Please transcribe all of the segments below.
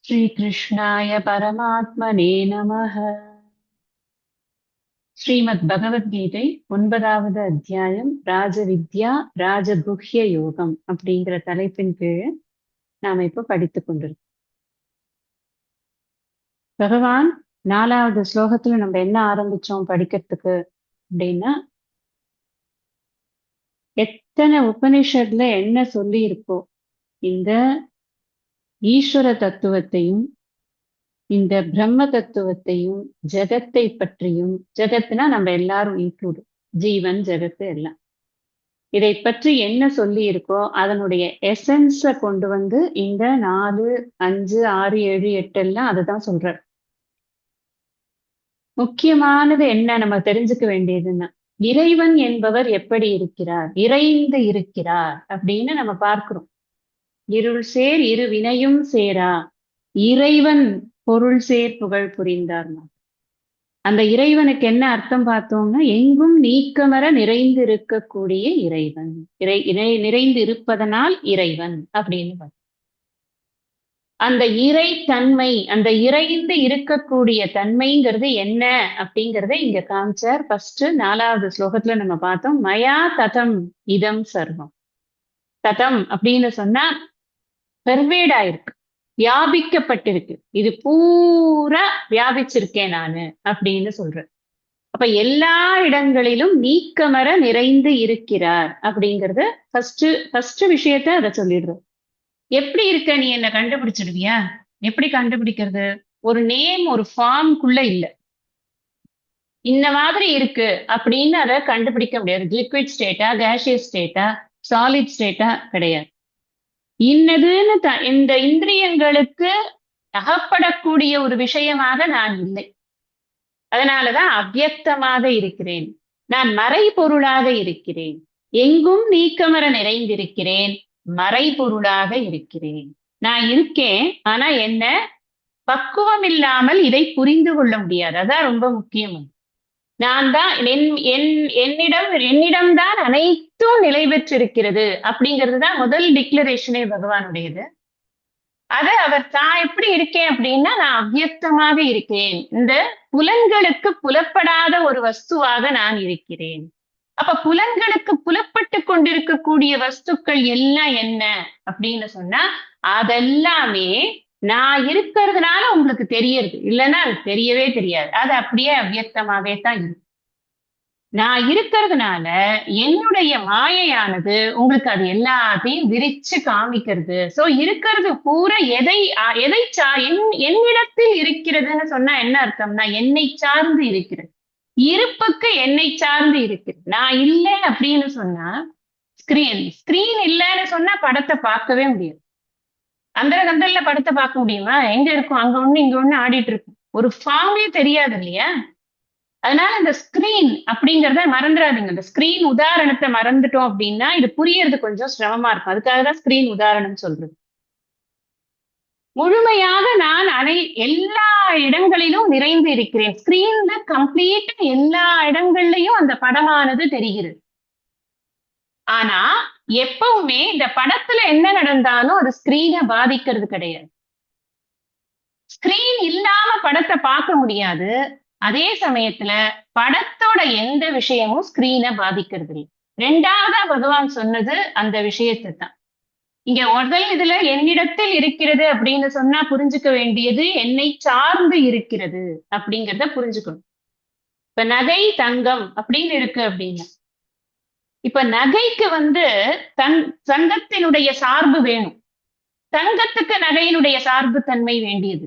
श्रीकृष्णाय परमात्मने நமः. ஸ்ரீமத் பகவத்கீதை 9வது அத்தியாயம் ராஜவித்யா ராஜகுஹ்ய யோகம் அப்படிங்கிற தலைப்பின் கீழ் நாம இப்ப படித்துக் கொண்டிருக்கோம். பகவான் 4வது ஸ்லோகத்துல நம்ம என்ன ஆரம்பிச்சோம் படிக்கிறதுக்கு அப்படின்னா, எத்தனை உபனிஷத்துல என்ன சொல்லி இருக்கோ இந்த ஈஸ்வர தத்துவத்தையும் இந்த பிரம்ம தத்துவத்தையும் ஜெகத்தை பற்றியும், ஜெகத்னா நம்ம எல்லாரும் இன்க்ளூடு, ஜீவன் ஜெகத்து எல்லாம், இதை பற்றி என்ன சொல்லி இருக்கோ அதனுடைய எசன்ஸ கொண்டு வந்து இந்த 4, 5, 6, 7, 8 எல்லாம் அதுதான் சொல்ற. முக்கியமானது என்ன நம்ம தெரிஞ்சுக்க வேண்டியதுன்னா, இறைவன் என்பவர் எப்படி இருக்கிறார், இறைந்து இருக்கிறார் அப்படின்னு நம்ம பார்க்கிறோம். இருள் சேர் இரு வினையும் சேரா இறைவன் பொருள் சேர் புகழ் புரிந்தார். அந்த இறைவனுக்கு என்ன அர்த்தம் பார்த்தோம்னா, எங்கும் நீக்கமர நிறைந்து இருக்கக்கூடிய இறைவன், நிறைந்து இருப்பதனால் இறைவன் அப்படின்னு பார்த்தோம். அந்த இறை தன்மை, அந்த இறைந்து இருக்கக்கூடிய தன்மைங்கிறது என்ன அப்படிங்கறத இங்க காமிச்சார். ஃபர்ஸ்ட் 4வது ஸ்லோகத்துல நம்ம பார்த்தோம், மயா ததம் இதம் சர்வம். ததம் அப்படின்னு சொன்னா பெர்வேடா இருக்கு, வியாபிக்கப்பட்டிருக்கு, இது பூரா வியாபிச்சிருக்கேன் நானு அப்படின்னு சொல்றேன். அப்ப எல்லா இடங்களிலும் நீக்கமர நிறைந்து இருக்கிறார் அப்படிங்கறத ஃபர்ஸ்ட் விஷயத்த அதை சொல்லிடுறோம். எப்படி இருக்க நீ என்ன கண்டுபிடிச்சிடுவியா? எப்படி கண்டுபிடிக்கிறது? ஒரு நேம் ஒரு ஃபார்முக்குள்ள இல்ல, இந்த மாதிரி இருக்கு அப்படின்னு அதை கண்டுபிடிக்க முடியாது. லிக்விட் ஸ்டேட்டா, கேஷியஸ் ஸ்டேட்டா, சாலிட் ஸ்டேட்டா கிடையாது. இன்னதுன்னு இந்த இந்திரியங்களுக்கு அகப்படக்கூடிய ஒரு விஷயமாக நான் இல்லை. அதனாலதான் அவ்யக்தமாக இருக்கிறேன், நான் மறைபொருளாக இருக்கிறேன், எங்கும் நீக்கமர நிறைந்திருக்கிறேன், மறைபொருளாக இருக்கிறேன். நான் இருக்கேன், ஆனா என்ன பக்குவம் இல்லாமல் இதை புரிந்து கொள்ள முடியாது. அதான் ரொம்ப முக்கியம். நான் தான் என்னிடம்தான் அனைத்தும் நிலை பெற்றிருக்கிறது அப்படிங்கிறது தான் முதல் டிக்ளரேஷனே பகவானுடையது. அத அவர் தான் எப்படி இருக்கேன் அப்படின்னா, நான் அவ்யக்தமாக இருக்கேன், இந்த புலன்களுக்கு புலப்படாத ஒரு வஸ்துவாக நான் இருக்கிறேன். அப்ப புலன்களுக்கு புலப்பட்டு கொண்டிருக்கக்கூடிய வஸ்துக்கள் எல்லாம் என்ன அப்படின்னு சொன்னா, அதெல்லாமே நான் இருக்கிறதுனால உங்களுக்கு தெரியறது, இல்லைன்னா அது தெரியவே தெரியாது. அது அப்படியே அவ்யக்தமாவே தான் இருக்கு. நான் இருக்கிறதுனால என்னுடைய மாயையானது உங்களுக்கு அது எல்லாத்தையும் விரிச்சு காமிக்கிறது. சோ இருக்கிறது பூரா எதை என்னிடத்தில் இருக்கிறதுன்னு சொன்னா என்ன அர்த்தம்னா, என்னை சார்ந்து இருக்கிறது, இருப்புக்கு என்னை சார்ந்து இருக்கிறது. நான் இல்லை அப்படின்னு சொன்னா, ஸ்கிரீன் இல்லைன்னு சொன்னா படத்தை பார்க்கவே முடியாது. அந்த கந்தல்ல படத்தை பார்க்க முடியுமா? எங்க இருக்கும், அங்க ஒண்ணு இங்க ஒண்ணு ஆடிட்டு இருக்கும், ஒரு ஃபார்மே தெரியாது இல்லையா? அதனால இந்த ஸ்கிரீன் அப்படிங்கறத மறந்துடாதீங்க. இந்த ஸ்கிரீன் உதாரணத்தை மறந்துட்டோம் அப்படின்னா இது புரியறது கொஞ்சம் சிரமமா இருக்கும். அதுக்காக தான் ஸ்கிரீன் உதாரணம் சொல்றது. முழுமையாக நான் எல்லா இடங்களிலும் நிறைந்து இருக்கிறேன். ஸ்கிரீன்ல கம்ப்ளீட் எல்லா இடங்கள்லயும் அந்த படமானது தெரிகிறது. ஆனா எப்பவுமே இந்த படத்துல என்ன நடந்தாலும் அது ஸ்கிரீனை பாதிக்கிறது கிடையாது. ஸ்கிரீன் இல்லாம படத்தை பார்க்க முடியாது. அதே சமயத்துல படத்தோட எந்த விஷயமும் ஸ்கிரீனை பாதிக்கிறது இல்லை. 2வதா பகவான் சொன்னது அந்த விஷயத்தை தான். இங்க முதல் இதுல என்னிடத்தில் இருக்கிறது அப்படின்னு சொன்னா புரிஞ்சுக்க வேண்டியது என்னை சார்ந்து இருக்கிறது அப்படிங்கிறத புரிஞ்சுக்கணும். இப்ப நகை தங்கம் அப்படின்னு இருக்கு அப்படின்னா, இப்ப நகைக்கு தங்கத்தினுடைய சார்பு வேணும், தங்கத்துக்கு நகையினுடைய சார்பு தன்மை வேண்டியது.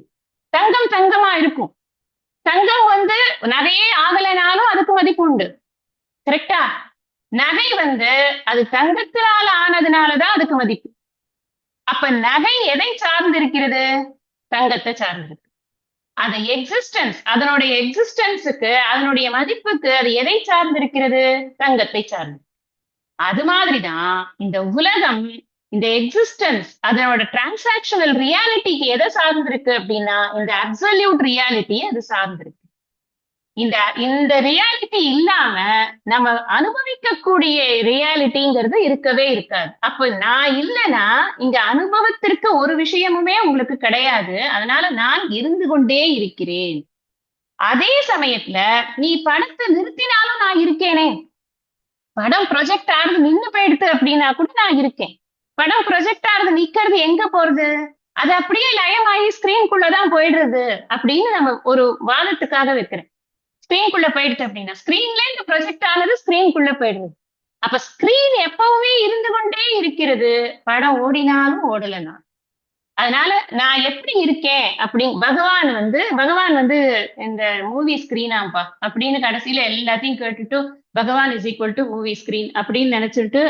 தங்கம் தங்கமா இருக்கும், தங்கம் நகையே ஆகலைனாலும் அதுக்கு மதிப்பு உண்டு, கரெக்டா? நகை அது தங்கத்தினால ஆனதுனாலதான் அதுக்கு மதிப்பு. அப்ப நகை எதை சார்ந்து இருக்கிறது? தங்கத்தை சார்ந்திருக்கு. அது அதனுடைய எக்ஸிஸ்டன்ஸுக்கு, அதனுடைய மதிப்புக்கு அது எதை சார்ந்திருக்கிறது? தங்கத்தை சார்ந்து. அது மாதிரிதான் இந்த உலகம், இந்த எக்ஸிஸ்டன்ஸ் அதனோட டிரான்சாக்ஷனல் ரியாலிட்டிக்கு எதை சார்ந்திருக்கு அப்படின்னா, இந்த அப்சல்யூட் ரியாலிட்டியை அது சார்ந்திருக்கு. இந்த இந்த ரியாலிட்டி இல்லாம நம்ம அனுபவிக்கக்கூடிய ரியாலிட்டிங்கிறது இருக்கவே இருக்காது. அப்ப நான் இல்லைன்னா இங்க அனுபவத்திற்கு ஒரு விஷயமுமே உங்களுக்கு கிடையாது. அதனால நான் இருந்து கொண்டே இருக்கிறேன். அதே சமயத்துல நீ படத்தை நிறுத்தினாலும் நான் இருக்கேனே. படம் ப்ரொஜெக்ட் ஆகுது நின்னு போயிடுது அப்படின்னா கூட நான் இருக்கேன். படம் ப்ரொஜெக்ட் ஆகுது நிக்கிறது எங்க போறது? அது அப்படியே லயமாயி ஸ்கிரீன்குள்ளதான் போயிடுறது அப்படின்னு நம்ம ஒரு வாதத்துக்காக வைக்கிறேன். ஸ்கிரீன்குள்ள போயிடுது அப்படின்னா ஸ்கிரீன்ல இந்த ப்ரொஜெக்ட் ஆனது ஸ்கிரீன்குள்ள போயிடுது. அப்ப ஸ்கிரீன் எப்பவுமே இருந்து கொண்டே இருக்கிறது, படம் ஓடினாலும் ஓடலனாலும். அதனால நான் எப்படி இருக்கேன் அப்படி பகவான் வந்து இந்த மூவி ஸ்கிரீனாம்பா அப்படின்னு கடைசியில எல்லாத்தையும் கேட்டுட்டு பகவான் is equal to movie screen அப்படின்னு நினைச்சிட்டு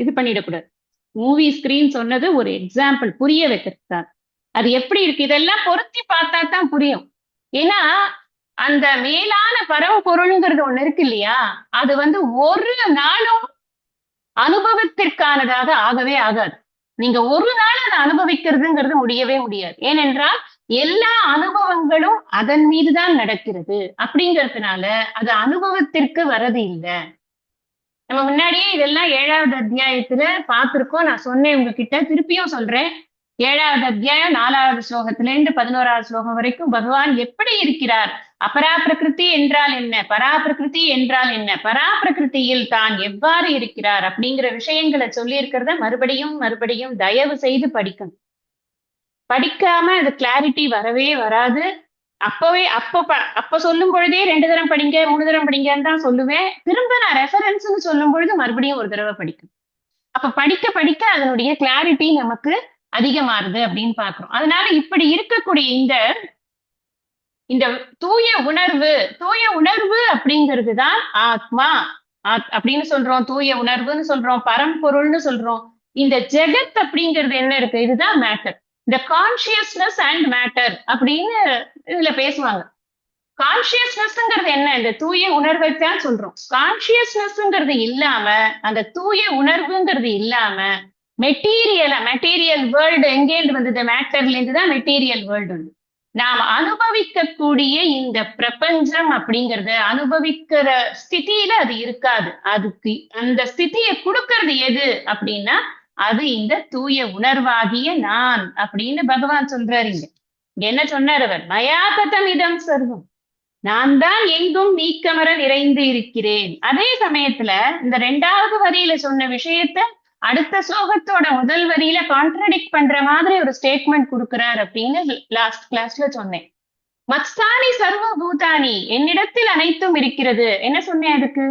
இது பண்ணிடக்கூடாது. மூவி ஸ்கிரீன் சொன்னது ஒரு எக்ஸாம்பிள் புரிய வைக்கிறது. அது எப்படி இருக்கு இதெல்லாம் பொருத்தி பார்த்தா தான் புரியும். ஏன்னா அந்த மேலான பரம்பொருள்ங்கிறது ஒண்ணு இருக்கு இல்லையா, அது வந்து ஒரு நாளும் அனுபவத்திற்கானதாக ஆகவே ஆகாது. நீங்க ஒரு நாள் அதை அனுபவிக்கிறதுங்கிறது முடியவே முடியாது. ஏனென்றால் எல்லா அனுபவங்களும் அதன் மீதுதான் நடக்கிறது. அப்படிங்கிறதுனால அது அனுபவத்திற்கு வரது இல்லை. நம்ம முன்னாடியே இதெல்லாம் 7வது அத்தியாயத்துல பார்த்திருக்கோம். நான் சொன்னேன் உங்ககிட்ட, திருப்பியும் சொல்றேன். 7வது அத்தியாயம் 4வது ஸ்லோகத்துல இருந்து 11வது ஸ்லோகம் வரைக்கும் பகவான் எப்படி இருக்கிறார், அபரா பிரகிருதி என்றால் என்ன, பரா பிரகிருதி என்றால் என்ன, பரா பிரகிருதியில் தான் எவ்வாறு இருக்கிறார் அப்படிங்கிற விஷயங்களை சொல்லி இருக்கிறத மறுபடியும் மறுபடியும் தயவு செய்து படிக்கணும். படிக்காம அது கிளாரிட்டி வரவே வராது. அப்ப சொல்லும் பொழுதே 2 தரம் படிங்க 3 தரம் படிங்கன்னு தான் சொல்லுவேன். திரும்ப நான் ரெஃபரன்ஸ்னு சொல்லும் பொழுது மறுபடியும் ஒரு தடவை படிக்கணும். அப்ப படிக்க படிக்க அதனுடைய கிளாரிட்டி நமக்கு அதிகமாறுது அப்படின்னு பாக்குறோம். அதனால இப்படி இருக்கக்கூடிய இந்த இந்த தூய உணர்வு அப்படிங்கிறதுதான் ஆத்மா அப்படின்னு சொல்றோம். தூய உணர்வுன்னு சொல்றோம், பரம்பொருள்னு சொல்றோம். இந்த ஜெகத் அப்படிங்கிறது என்ன இருக்கு, இதுதான் மேட்டர். இந்த கான்சியஸ்னஸ் அண்ட் மேட்டர் அப்படின்னு இதுல பேசுவாங்க. கான்சியஸ்னஸ்ங்கிறது என்ன, இந்த தூய உணர்வை தான் சொல்றோம். கான்சியஸ்னஸ்ங்கிறது இல்லாம, அந்த தூய உணர்வுங்கிறது இல்லாம மெட்டீரியல் வேர்ல்டு எங்கேருந்து வந்தது, மேட்டர்ல இருந்து தான் மெட்டீரியல் வேர்ல்டு வந்து நாம் அனுபவிக்கக்கூடிய இந்த பிரபஞ்சம் அப்படிங்கறத அனுபவிக்கிற ஸ்திதியில அது இருக்காது. அதுக்கு அந்த ஸ்திதியை கொடுக்கறது எது அப்படின்னா அது இந்த தூய உணர்வாகிய நான் அப்படின்னு பகவான் சொல்றாரு. இங்க என்ன சொன்னார் அவர், மயாகதம் இதம் சர்வம், நான் தான் எங்கும் நீக்கமர நிறைந்து இருக்கிறேன். அதே சமயத்துல இந்த 2வது வரியில சொன்ன விஷயத்த அடுத்த ஸ்லோகத்தோட முதல் வரியில கான்ட்ரடிக்ட் பண்ற மாதிரி ஒரு ஸ்டேட்மெண்ட் கொடுக்கிறார் அப்படின்னு லாஸ்ட் கிளாஸ்ல சொன்னேன். மத்ஸ்தானி சர்வ பூதானி, என்னிடத்தில் அனைத்தும் இருக்கிறது. என்ன சொன்னேன், அதுக்கு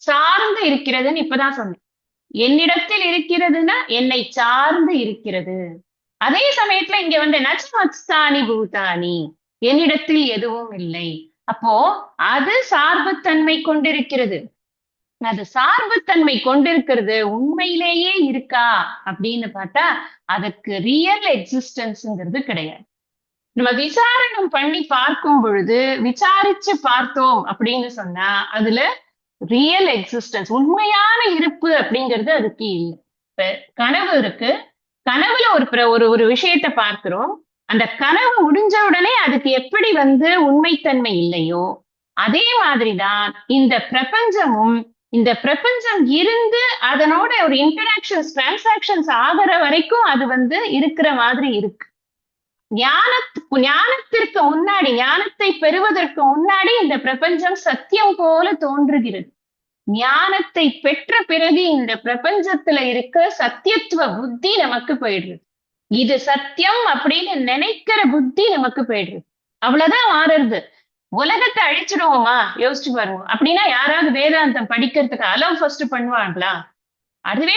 சார்ந்து இருக்கிறதுன்னு இப்பதான் சொன்னேன். என்னிடத்தில் இருக்கிறதுன்னா என்னை சார்ந்து இருக்கிறது. அதே சமயத்துல இங்க வந்து நச் மத்ஸ்தானி பூதானி, என்னிடத்தில் எதுவும் இல்லை. அப்போ அது சார்புத்தன்மை கொண்டிருக்கிறது. அது சார்புத்தன்மை கொண்டிருக்கிறது உண்மையிலேயே இருக்கா அப்படின்னு பார்த்தா அதுக்கு ரியல் எக்ஸிஸ்டன்ஸ்ங்கிறது கிடையாது. நம்ம விசாரணம் பண்ணி பார்க்கும் பொழுது, விசாரிச்சு பார்த்தோம் அப்படின்னு சொன்னா அதுல ரியல் எக்ஸிஸ்டன்ஸ், உண்மையான இருப்பு அப்படிங்கிறது அதுக்கு இல்லை. இப்ப கனவு இருக்கு, கனவுல ஒரு விஷயத்த பார்க்கிறோம். அந்த கனவு முடிஞ்ச உடனே அதுக்கு எப்படி வந்து உண்மைத்தன்மை இல்லையோ அதே மாதிரிதான் இந்த பிரபஞ்சமும், இந்த பிரபஞ்சம் இருந்து அதனோட ஒரு இன்டராக்ஷன்ஸ் டிரான்சாக்ஷன்ஸ் ஆகிற வரைக்கும் அது வந்து இருக்கிற மாதிரி இருக்கு. ஞானத்திற்கு முன்னாடி, ஞானத்தை பெறுவதற்கு முன்னாடி இந்த பிரபஞ்சம் சத்தியம் போல தோன்றுகிறது. ஞானத்தை பெற்ற பிறகு இந்த பிரபஞ்சத்துல இருக்க சத்தியத்துவ புத்தி நமக்கு போயிடுது. இது சத்தியம் அப்படின்னு நினைக்கிற புத்தி நமக்கு போயிடுது. அவ்வளவுதான் மாறுறது. உலகத்தை அழிச்சிடுவோமா, யோசிச்சு பாருங்க. அப்படின்னா யாராவது வேதாந்தம் படிக்கிறதுக்கு அலவ் ஃபர்ஸ்ட் பண்ணுவாங்களா? அதுவே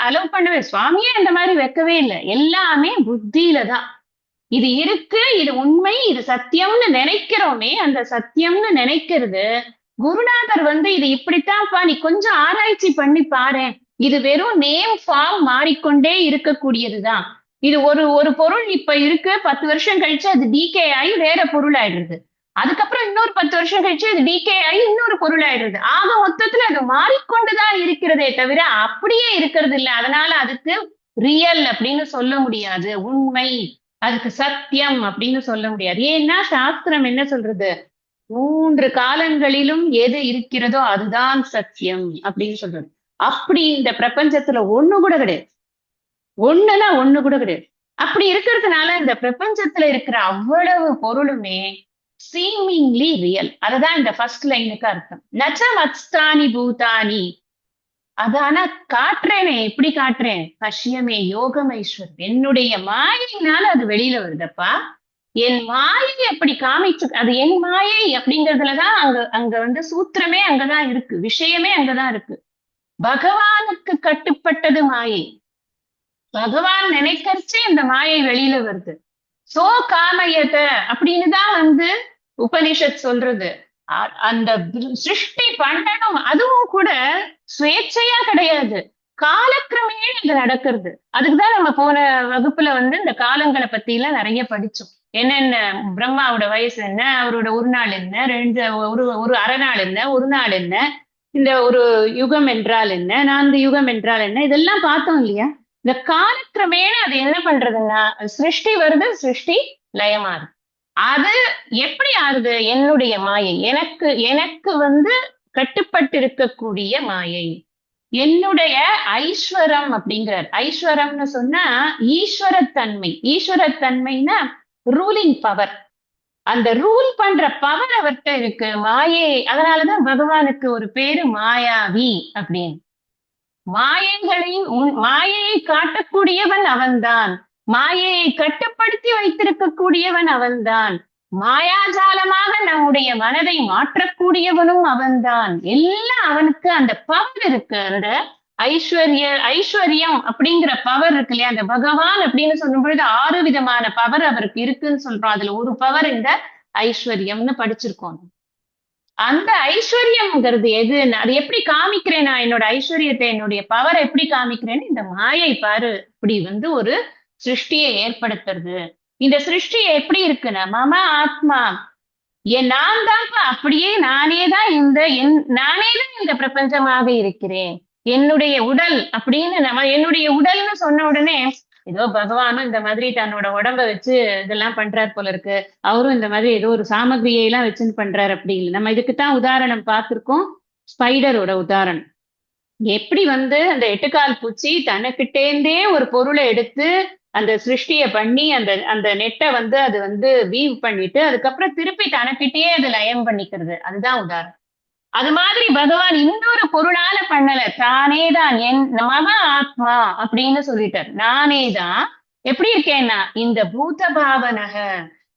அலவ் பண்ணவே சுவாமியே இந்த மாதிரி வைக்கவே இல்லை. எல்லாமே புத்தியில தான் இது இருக்கு, இது உண்மை, இது சத்தியம்னு நினைக்கிறோமே. அந்த சத்தியம்னு நினைக்கிறது குருநாதர் வந்து இது இப்படித்தான்ப்பா, நீ கொஞ்சம் ஆராய்ச்சி பண்ணி பாரு, இது வெறும் நேம் ஃபார்ம் மாறிக்கொண்டே இருக்கக்கூடியதுதான். இது ஒரு பொருள் இப்ப இருக்கு, 10 வருஷம் கழிச்சு அது டிகே ஆகி வேற பொருள் ஆயிடுறது. அதுக்கப்புறம் இன்னொரு 10 வருஷம் கழிச்சு அது டிகே ஆகி இன்னொரு பொருள் ஆயிடுறது. ஆக மொத்தத்துல அது மாறிக்கொண்டுதான் இருக்கிறதே தவிர அப்படியே இருக்கிறது இல்லை. அதனால அதுக்கு ரியல் அப்படின்னு சொல்ல முடியாது, உண்மை, அதுக்கு சத்தியம் அப்படின்னு சொல்ல முடியாது. ஏன்னா சாஸ்திரம் என்ன சொல்றது, 3 காலங்களிலும் எது இருக்கிறதோ அதுதான் சத்தியம் அப்படின்னு சொல்றது. அப்படி இந்த பிரபஞ்சத்துல ஒண்ணு கூட கிடையாது. ஒண்ணுன்னா ஒண்ணு கூட கிடையாது. அப்படி இருக்கிறதுனால இந்த பிரபஞ்சத்துல இருக்கிற அவ்வளவு பொருளுமே சீமிங்லி ரியல். அததான் இந்த ஃபர்ஸ்ட் லைனுக்கு அர்த்தம். நச்ச மத்ஸ்தானி பூதானி. அது ஆனா காட்டுறேனே, எப்படி காட்டுறேன்? பஷ்யமே யோகம் ஐஸ்வர்யம். என்னுடைய மாயையினால அது வெளியில வருதப்பா. என் மாயை அப்படி காமிச்சு, அது என் மாயை அப்படிங்கறதுலதான் அங்க அங்க வந்து சூத்திரமே அங்கதான் இருக்கு, விஷயமே அங்கதான் இருக்கு. பகவானுக்கு கட்டுப்பட்டது மாயை. பகவான் நினைக்கிறச்சே இந்த மாயை வெளியில வருது. சோ காமயத அப்படின்னு தான் வந்து உபனிஷத் சொல்றது. அந்த சிருஷ்டி பண்ணணும், அதுவும் கூட சுயேட்சையா கிடையாது. காலக்கிரமேண இது நடக்கிறது. அதுக்குதான் நம்ம போன வகுப்புல வந்து இந்த காலங்களை பத்தி எல்லாம் நிறைய படிச்சோம். என்னென்ன பிரம்மாவோட வயசு என்ன, அவரோட ஒரு நாள் என்ன, ஒரு ஒரு அரை நாள் என்ன, ஒரு நாள் என்ன, இந்த ஒரு யுகம் என்றால் என்ன, 4 யுகம் என்றால் என்ன, இதெல்லாம் பார்த்தோம் இல்லையா? இந்த காலக்கிரமேண அது என்ன பண்றதுன்னா, சிருஷ்டி வருது, சிருஷ்டி லயமாறுது. அது எப்படி ஆறுது? என்னுடைய மாயை, எனக்கு எனக்கு வந்து கட்டுப்பட்டிருக்கக்கூடிய மாயை. என்னுடைய ஐஸ்வரம் அப்படிங்கிறார். ஐஸ்வரம்னு சொன்னா ஈஸ்வரத்தன்மை. ஈஸ்வரத்தன்மைனா ரூலிங் பவர். அந்த ரூல் பண்ற பவர் அவர்கிட்ட இருக்கு. மாயை, அதனாலதான் பகவானுக்கு ஒரு பேரு மாயாவி அப்படின்னு. மாயைகளையும் மாயையை காட்டக்கூடியவன் அவன்தான். மாயையை கட்டுப்படுத்தி வைத்திருக்கக்கூடியவன் அவன்தான். மாயாஜாலமாக நம்முடைய மனதை மாற்றக்கூடியவனும் அவன்தான். எல்லாம் அவனுக்கு அந்த பவர் இருக்கு. அந்த ஐஸ்வர்யம் அப்படிங்கிற பவர் இருக்கு இல்லையா? அந்த பகவான் அப்படின்னு சொல்லும் பொழுது 6 விதமான பவர் அவருக்கு இருக்குன்னு சொல்றோம். அதுல ஒரு பவர் இந்த ஐஸ்வர்யம்னு படிச்சிருக்கோம். அந்த ஐஸ்வர்யம்ங்கிறது எது? அது எப்படி காமிக்கிறேன்? நான் என்னோட ஐஸ்வர்யத்தை, என்னுடைய பவரை எப்படி காமிக்கிறேன்னு இந்த மாயை பாரு இப்படி வந்து ஒரு சிருஷ்டியை ஏற்படுத்துறது. இந்த சிருஷ்டி எப்படி இருக்குன்னா, மம ஆத்மா, நான் தான், அப்படியே நானே தான் நானே தான் இந்த பிரபஞ்சமாக இருக்கிறேன். என்னுடைய உடல் அப்படின்னு நம்ம என்னுடைய உடல்னு சொன்ன உடனே ஏதோ பகவானும் இந்த மாதிரி தன்னோட உடம்ப வச்சு இதெல்லாம் பண்றாரு போல இருக்கு, அவரும் இந்த மாதிரி ஏதோ ஒரு சாமகிரியை எல்லாம் வச்சுன்னு பண்றாரு அப்படி இல்லை. நம்ம இதுக்குத்தான் உதாரணம் பார்த்திருக்கோம், ஸ்பைடரோட உதாரணம். எப்படி வந்து அந்த எட்டுக்கால் பூச்சி தனக்கிட்டேந்தே ஒரு பொருளை எடுத்து அந்த சிருஷ்டியை பண்ணி அந்த அந்த நெட்டை வந்து அது வந்து வீவ் பண்ணிட்டு அதுக்கப்புறம் திருப்பி தனக்கிட்டே அது லயம் பண்ணிக்கிறது, அதுதான் உதாரணம். அது மாதிரி பகவான் இன்னொரு பொருளால பண்ணல, தானேதான் என் மம ஆத்மா அப்படின்னு சொல்லிட்டார். நானேதான் எப்படி இருக்கேன்னா இந்த பூத பாவனக,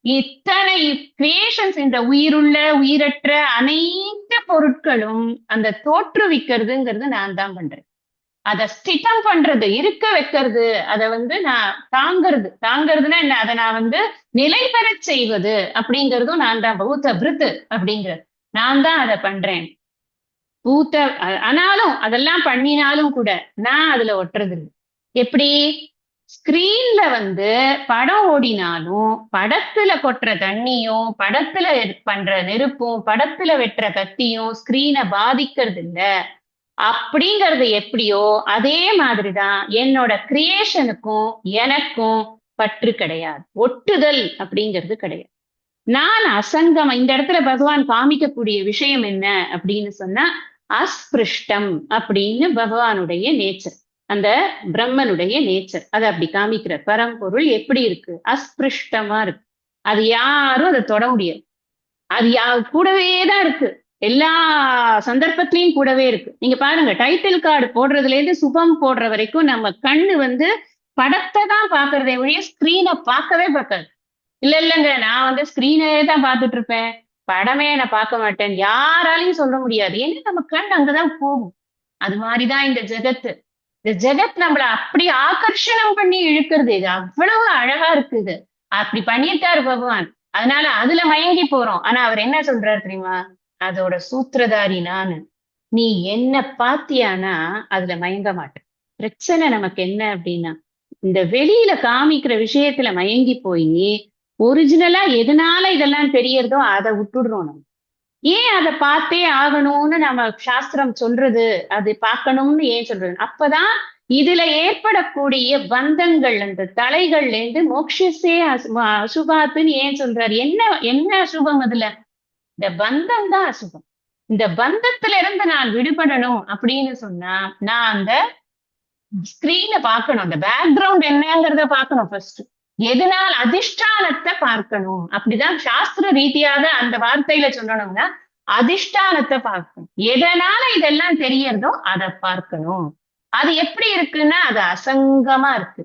இத்தனை கிரியேஷன்ஸ், இந்த உயிருள்ள உயிரற்ற அனைத்து பொருட்களும் அந்த தோற்றுவிக்கிறதுங்கிறது நான் தான் பண்றேன். அதை ஸ்திதம் பண்றது, இருக்க வைக்கிறது, அதை வந்து நான் தாங்கிறதுன்னா என்ன, அதை நான் வந்து நிலை பெறச் செய்வது அப்படிங்கிறதும் நான் தான். பூத பிருத்து அப்படிங்கிறது நான் தான் அதை பண்றேன். ஆனாலும் அதெல்லாம் பண்ணினாலும் கூட நான் அதுல ஒட்டுறது இல்லை. எப்படி? ஸ்கிரீன்ல வந்து படம் ஓடினாலும் படத்துல கொட்டுற தண்ணியும் படத்துல பண்ற நெருப்பும் படத்துல வெட்டுற கத்தியும் ஸ்கிரீனை பாதிக்கிறது இல்ல. அப்படிங்கிறது எப்படியோ அதே மாதிரிதான் என்னோட கிரியேஷனுக்கும் எனக்கும் பற்று கிடையாது, ஒட்டுதல் அப்படிங்கிறது கிடையாது. நான் அசங்கம். இந்த இடத்துல பகவான் காமிக்கக்கூடிய விஷயம் என்ன அப்படின்னு சொன்னா அஸ்பிருஷ்டம் அப்படின்னு பகவானுடைய நேச்சர், அந்த பிரம்மனுடைய நேச்சர். அதை அப்படி காமிக்கிற பரம்பொருள் எப்படி இருக்கு? அஸ்பிருஷ்டமா இருக்கு. அது யாரும் அதை தொட முடியாது. அது கூடவே தான் இருக்கு, எல்லா சந்தர்ப்பத்திலையும் கூடவே இருக்கு. நீங்க பாருங்க, டைட்டில் கார்டு போடுறதுல இருந்து சுபம் போடுற வரைக்கும் நம்ம கண்ணு வந்து படத்தை தான் பாக்குறதே ஒழிய ஸ்கிரீனை பார்க்கவே பார்க்காது. இல்லைங்க, நான் வந்து ஸ்கிரீனே தான் பார்த்துட்டு இருப்பேன், படமே நான் பார்க்க மாட்டேன், யாராலையும் சொல்ல முடியாது. ஏன்னா நம்ம கண் அங்கதான் போகும். அது மாதிரிதான் இந்த ஜெகத்து. இந்த ஜெகத் நம்மள அப்படி ஆகர்ஷணம் பண்ணி இழுக்கிறது. இது அவ்வளவு அழகா இருக்குது. அப்படி பண்ணியிருக்காரு பகவான். அதனால அதுல மயங்கி போறோம். ஆனா அவர் என்ன சொல்றாரு தெரியுமா? அதோட சூத்திரதாரி நானு. நீ என்ன பாத்தியானா அதுல மயங்க மாட்டேன். பிரச்சனை நமக்கு என்ன அப்படின்னா, இந்த வெளியில காமிக்கிற விஷயத்துல மயங்கி போய் ஒரிஜினலா எதனால இதெல்லாம் தெரியறதோ அதை விட்டுடுறோம். நம்ம ஏன் அதை பார்த்தே ஆகணும்னு நம்ம சாஸ்திரம் சொல்றது, அது பார்க்கணும்னு ஏன் சொல்றது? அப்பதான் இதுல ஏற்படக்கூடிய பந்தங்கள், அந்த தலைகள்ல இருந்து மோட்சசே அசுபாத்துன்னு ஏன் சொல்றாரு? என்ன என்ன அசுபம் அதுல? இந்த பந்தம் தான் அசுகம். இந்த பந்தத்துல இருந்து நான் விடுபடணும் அப்படின்னு சொன்னா நான் அந்த ஸ்கிரீன பார்க்கணும். அந்த பேக்ரவுண்ட் என்னங்கிறத பார்க்கணும் ஃபர்ஸ்ட். எதனால் அதிஷ்டானத்தை பார்க்கணும். அப்படிதான் சாஸ்திர ரீதியாக அந்த வார்த்தையில சொல்லணும்னா அதிஷ்டானத்தை பார்க்கணும். எதனால இதெல்லாம் தெரியறதோ அதை பார்க்கணும். அது எப்படி இருக்குன்னா அது அசங்கமா இருக்கு.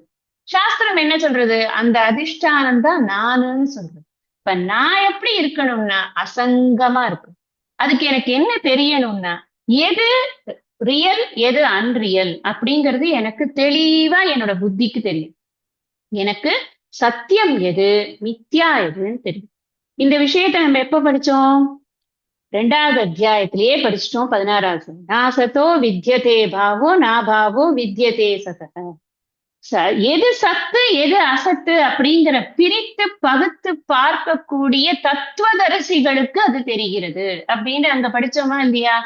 சாஸ்திரம் என்ன சொல்றது? அந்த அதிஷ்டானம் தான் நானுன்னு சொல்றது. இப்ப நான் எப்படி இருக்கணும்னா அசங்கமா இருக்கு. அதுக்கு எனக்கு என்ன தெரியணும்னா எது ரியல் எது அன்ரியல் அப்படிங்கிறது எனக்கு தெளிவா என்னோட புத்திக்கு தெரியும். எனக்கு சத்தியம் எது மித்யா எதுன்னு தெரியும். இந்த விஷயத்த நம்ம எப்ப படிச்சோம்? 2வது அத்தியாயத்திலேயே படிச்சிட்டோம். 16வது நாசத்தோ வித்யதே பாவோ நாபாவோ வித்யதே சதக. எது சத்து எது அசத்து அப்படிங்கிற பிரித்து பகுத்து பார்க்கக்கூடிய தத்துவதரிசிகளுக்கு அது தெரிகிறது அப்படின்னு அங்க படிச்சோமா இல்லையா?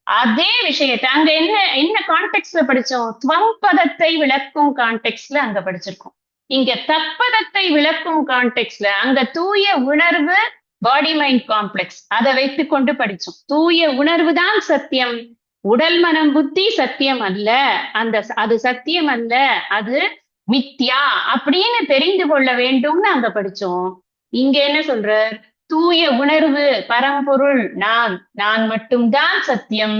அதே விஷயத்தை அங்க என்ன என்ன கான்டெக்ட்ல படிச்சோம்? துவம்பதத்தை விளக்கும் கான்டெக்ட்ல அங்க படிச்சிருக்கோம். இங்க தத்பதத்தை விளக்கும் கான்டெக்ட்ல அங்க தூய உணர்வு பாடி மைண்ட் காம்ப்ளெக்ஸ் அதை வைத்துக் கொண்டு படிச்சோம். தூய உணர்வு தான் சத்தியம், உடல் மனம் புத்தி சத்தியம் அல்ல, அது சத்தியம் அல்ல, அது மித்யா அப்படின்னு தெரிந்து கொள்ள வேண்டும்னு அங்க படிச்சோம். இங்க என்ன சொல்ற? தூய உணர்வு பரம்பொருள் நான், நான் மட்டும்தான் சத்தியம்.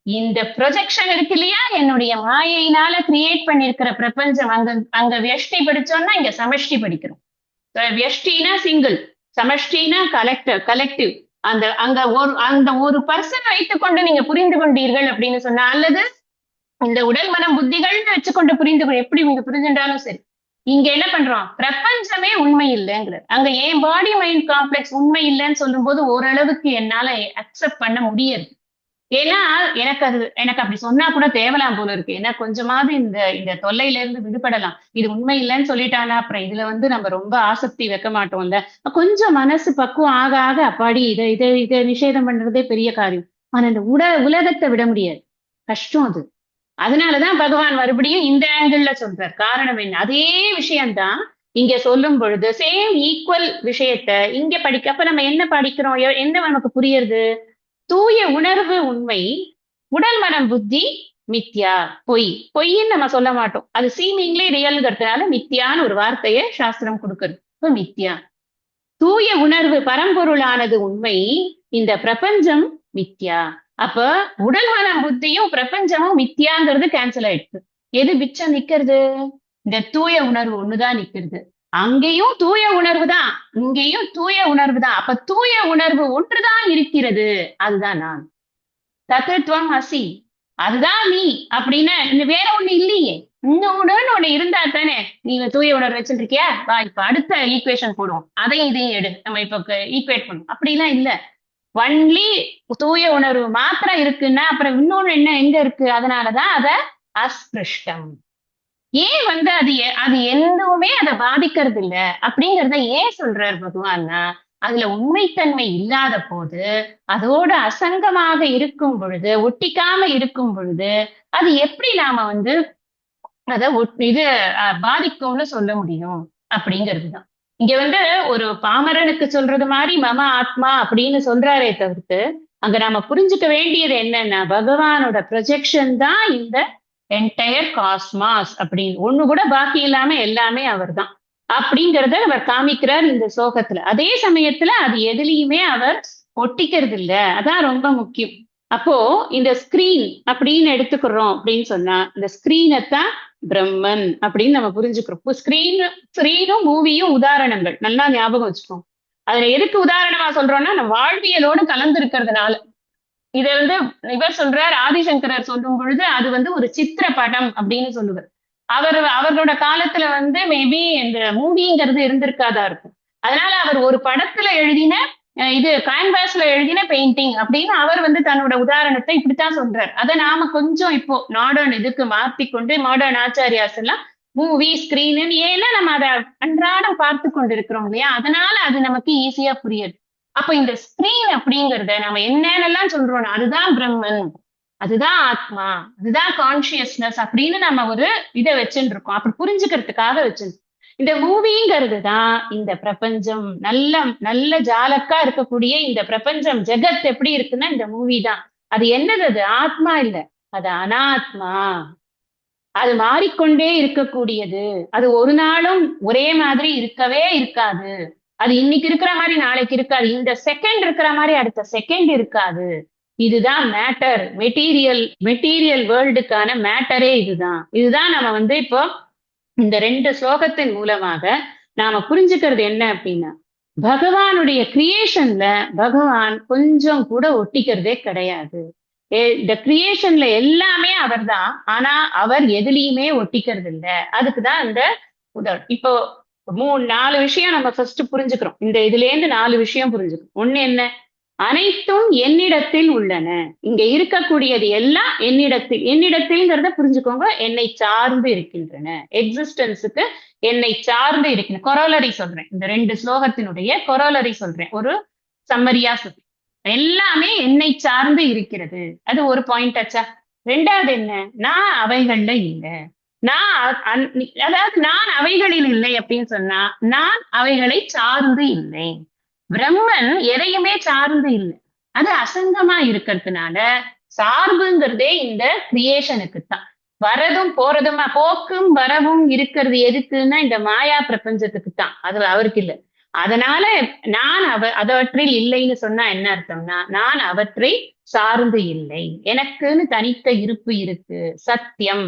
இந்த ப்ரொஜெக்ஷன் இருக்கு இல்லையா, என்னுடைய மாயையினால கிரியேட் பண்ணிருக்கிற பிரபஞ்சம். அங்க வியஷ்டி படிச்சோம்னா இங்க சமஷ்டி படிக்கிறோம். வியஷ்டினா சிங்கிள், சமஷ்டினா கலெக்டிவ். அந்த ஒரு பர்சன் வைத்துக்கொண்டு நீங்க புரிந்து கொண்டீர்கள் அப்படின்னு சொன்னா, அல்லது இந்த உடல் மனம் புத்திகள்னு வச்சுக்கொண்டு எப்படி நீங்க புரிஞ்சுட்டாலும் சரி, இங்க என்ன பண்றோம்? பிரபஞ்சமே உண்மை இல்லைங்கிற. அங்க ஏன் பாடி மைண்ட் காம்ப்ளெக்ஸ் உண்மை இல்லைன்னு சொல்லும் போது ஓரளவுக்கு என்னால அக்செப்ட் பண்ண முடியாது. ஏன்னா எனக்கு அப்படி சொன்னா கூட தேவலாம் போல இருக்கு. ஏன்னா கொஞ்சமாவது இந்த இந்த தொல்லையில இருந்து விடுபடலாம். இது உண்மை இல்லைன்னு சொல்லிட்டானா அப்புறம் இதுல நம்ம ரொம்ப ஆசக்தி வைக்க மாட்டோம்ல. கொஞ்சம் மனசு பக்குவம் ஆக ஆக அப்பாடி இதை நிஷேதம் பண்றதே பெரிய காரியம். ஆனா இந்த உலகத்தை விட முடியாது, கஷ்டம் அது. அதனாலதான் பகவான் மறுபடியும் இந்த ஆங்கிள் சொல்றார். காரணம் என்ன? அதே விஷயம்தான் இங்க சொல்லும் பொழுது சேம் ஈக்குவல் விஷயத்த இங்க அப்ப நம்ம என்ன படிக்கிறோம்? என்ன நமக்கு புரியுது? தூய உணர்வு உண்மை, உடல் மனம் புத்தி மித்யா, பொய்ன்னு நம்ம சொல்ல மாட்டோம். அது சீமிங்லி ரியல்ங்கிறதுனால மித்யான்னு ஒரு வார்த்தையை சாஸ்திரம் கொடுக்குறது. மித்யா தூய உணர்வு பரம்பொருளானது உண்மை, இந்த பிரபஞ்சம் மித்யா. அப்ப உடல் மனம் புத்தியும் பிரபஞ்சமும் மித்தியாங்கிறது கேன்சல் ஆயிடுச்சு. எது மிச்சம் நிக்கிறது? இந்த தூய உணர்வு ஒண்ணுதான் நிக்கிறது. அங்கேயும் தூய உணர்வு தான், இங்கேயும் தூய உணர்வு தான். அப்ப தூய உணர்வு ஒன்றுதான் இருக்கிறது, அதுதான் நான். தத்துவம் அசி, அதுதான் நீ அப்படின்னு இந்த வேற ஒண்ணு இல்லையே. இன்னொன்னு ஒண்ணு இருந்தா தானே நீங்க தூய உணர்வு வச்சுட்டு இருக்கியா? வா இப்ப அடுத்த ஈக்குவேஷன் போடுவோம், அதையும் இதையும் எடு, நம்ம இப்ப ஈக்குவேட் பண்ணுவோம். அப்படிலாம் இல்ல. ஒன்லி தூய உணர்வு மாத்திரம் இருக்குன்னா அப்புறம் இன்னொன்னு என்ன எங்க இருக்கு? அதனாலதான் அத அஸ்பிருஷ்டம். ஏன் அது எதுவுமே அதை பாதிக்கிறது இல்ல அப்படிங்கறத ஏன் சொல்றார் பகவான்னா, அதுல உண்மைத்தன்மை இல்லாத போது, அதோட அசங்கமாக இருக்கும் பொழுது, ஒட்டிக்காம இருக்கும் பொழுது, அது எப்படி நாம அத இது பாதிக்கும்னு சொல்ல முடியும் அப்படிங்கிறதுதான். இங்க ஒரு பாமரனுக்கு சொல்றது மாதிரி மம ஆத்மா அப்படின்னு சொல்றாரே தவிர்த்து, அங்க நாம புரிஞ்சுக்க வேண்டியது என்னன்னா, பகவானோட ப்ரொஜெக்ஷன் தான் இந்த என்டையர் காஸ்மாஸ் அப்படின்னு. ஒண்ணு கூட பாக்கி இல்லாம எல்லாமே அவர் தான் அப்படிங்கறத அவர் காமிக்கிறார் இந்த சோகத்துல. அதே சமயத்துல அது எதுலயுமே அவர் ஒட்டிக்கிறது இல்ல, அதான் ரொம்ப முக்கியம். அப்போ இந்த ஸ்கிரீன் அப்படின்னு எடுத்துக்கிறோம் அப்படின்னு சொன்னா, இந்த ஸ்கிரீனைத்தான் பிரம்மன் அப்படின்னு நம்ம புரிஞ்சுக்கிறோம். ஸ்கிரீனும் மூவியும் உதாரணங்கள், நல்லா ஞாபகம் வச்சுக்கோம். அதுல எதுக்கு உதாரணமா சொல்றோம்னா, நம்ம வாழ்வியலோடு கலந்து இருக்கிறதுனால. இத இவர் சொல்றார், ஆதிசங்கரர் சொல்லும் பொழுது அது ஒரு சித்திர படம் அப்படின்னு சொல்லுவார். அவர்களோட காலத்துல மேபி இந்த மூவிங்கிறது இருந்திருக்காதா இருக்கும். அதனால அவர் ஒரு படத்துல எழுதின இது கேன்வாஸ்ல எழுதின பெயிண்டிங் அப்படின்னு அவர் தன்னோட உதாரணத்தை இப்படித்தான் சொல்றார். அதை நாம கொஞ்சம் இப்போ மாடர்ன் இதுக்கு மாற்றிக்கொண்டு, மாடர்ன் ஆச்சாரியாஸ் எல்லாம் மூவி ஸ்கிரீன், ஏன்னா நம்ம அதை அன்றாடம் பார்த்து கொண்டு இருக்கிறோம் இல்லையா, அதனால அது நமக்கு ஈஸியா புரியுது. அப்ப இந்த ஸ்கிரீன் அப்படிங்கறத நம்ம என்னென்னலாம் சொல்றோம், அதுதான் பிரம்மன், அதுதான் ஆத்மா, அதுதான் கான்சியஸ்னஸ் அப்படின்னு நம்ம ஒரு இதை வச்சுட்டு இருக்கோம். அப்படி புரிஞ்சுக்கிறதுக்காக வச்சிருக்கோம். இந்த மூவிங்கிறது தான் இந்த பிரபஞ்சம். நல்ல நல்ல ஜாலக்கா இருக்கக்கூடிய இந்த பிரபஞ்சம் ஜெகத் எப்படி இருக்குன்னா இந்த மூவி தான். அது என்னது? அது ஆத்மா இல்ல, அது அனாத்மா. அது மாறிக்கொண்டே இருக்கக்கூடியது. அது ஒரு நாளும் ஒரே மாதிரி இருக்கவே இருக்காது. அது இன்னைக்கு இருக்கிற மாதிரி நாளைக்கு இருக்காது. இந்த செகண்ட் இருக்கிற மாதிரி அடுத்த செகண்ட் இருக்காது. இதுதான் மேட்டர். மெட்டீரியல் மெட்டீரியல் வேர்ல்டுக்கான மேட்டரே இதுதான். இதுதான் நம்ம இப்போ இந்த 2 ஸ்லோகத்தின் மூலமாக நாம புரிஞ்சுக்கிறது என்ன அப்படின்னா, பகவானுடைய கிரியேஷன்ல பகவான் கொஞ்சம் கூட ஒட்டிக்கிறதே கிடையாது. இந்த கிரியேஷன்ல எல்லாமே அவர்தான். ஆனா அவர் எதுலயுமே ஒட்டிக்கிறது இல்ல. அதுக்குதான் இந்த இப்போ 4 விஷயம் நம்ம ஃபர்ஸ்ட் புரிஞ்சுக்கிறோம். இந்த இதுல இருந்து 4 விஷயம் புரிஞ்சுக்கிறோம். ஒண்ணு என்ன? அனைத்தும் என்னிடத்தில் உள்ளன. இங்க இருக்கக்கூடியது எல்லாம் என்னிடத்தில். என்னிடத்தில்ங்கிறத புரிஞ்சுக்கோங்க. என்னை சார்ந்து இருக்கின்றன. எக்ஸிஸ்டன்ஸுக்கு என்னை சார்ந்து இருக்கின்றன. கொரோலரி சொல்றேன். இந்த 2 ஸ்லோகத்தினுடைய கொரோலரி சொல்றேன். ஒரு சம்மரியா சொல்றேன். எல்லாமே என்னை சார்ந்து இருக்கிறது. அது ஒரு பாயிண்ட் ஆச்சா? 2வது என்ன? நான் அவைகள்ல இல்லை. அதாவது நான் அவைகளில் இல்லை அப்படின்னு சொன்னா நான் அவைகளை சார்ந்து இல்லை. பிரம்மன் எதையுமே சார்ந்து இல்லை. அது அசங்கமா இருக்கிறதுனால சார்புங்கிறதே இந்த கிரியேஷனுக்கு தான். வரதும் போறதுமா போக்கும் வரவும் இருக்கிறது எதுக்குன்னா இந்த மாயா பிரபஞ்சத்துக்கு தான். அது அவருக்கு இல்லை. அதனால நான் அவற்றில் இல்லைன்னு சொன்னா என்ன அர்த்தம்னா நான் அவற்றை சார்ந்து இல்லை. எனக்குன்னு தனித்த இருப்பு இருக்கு. சத்தியம்,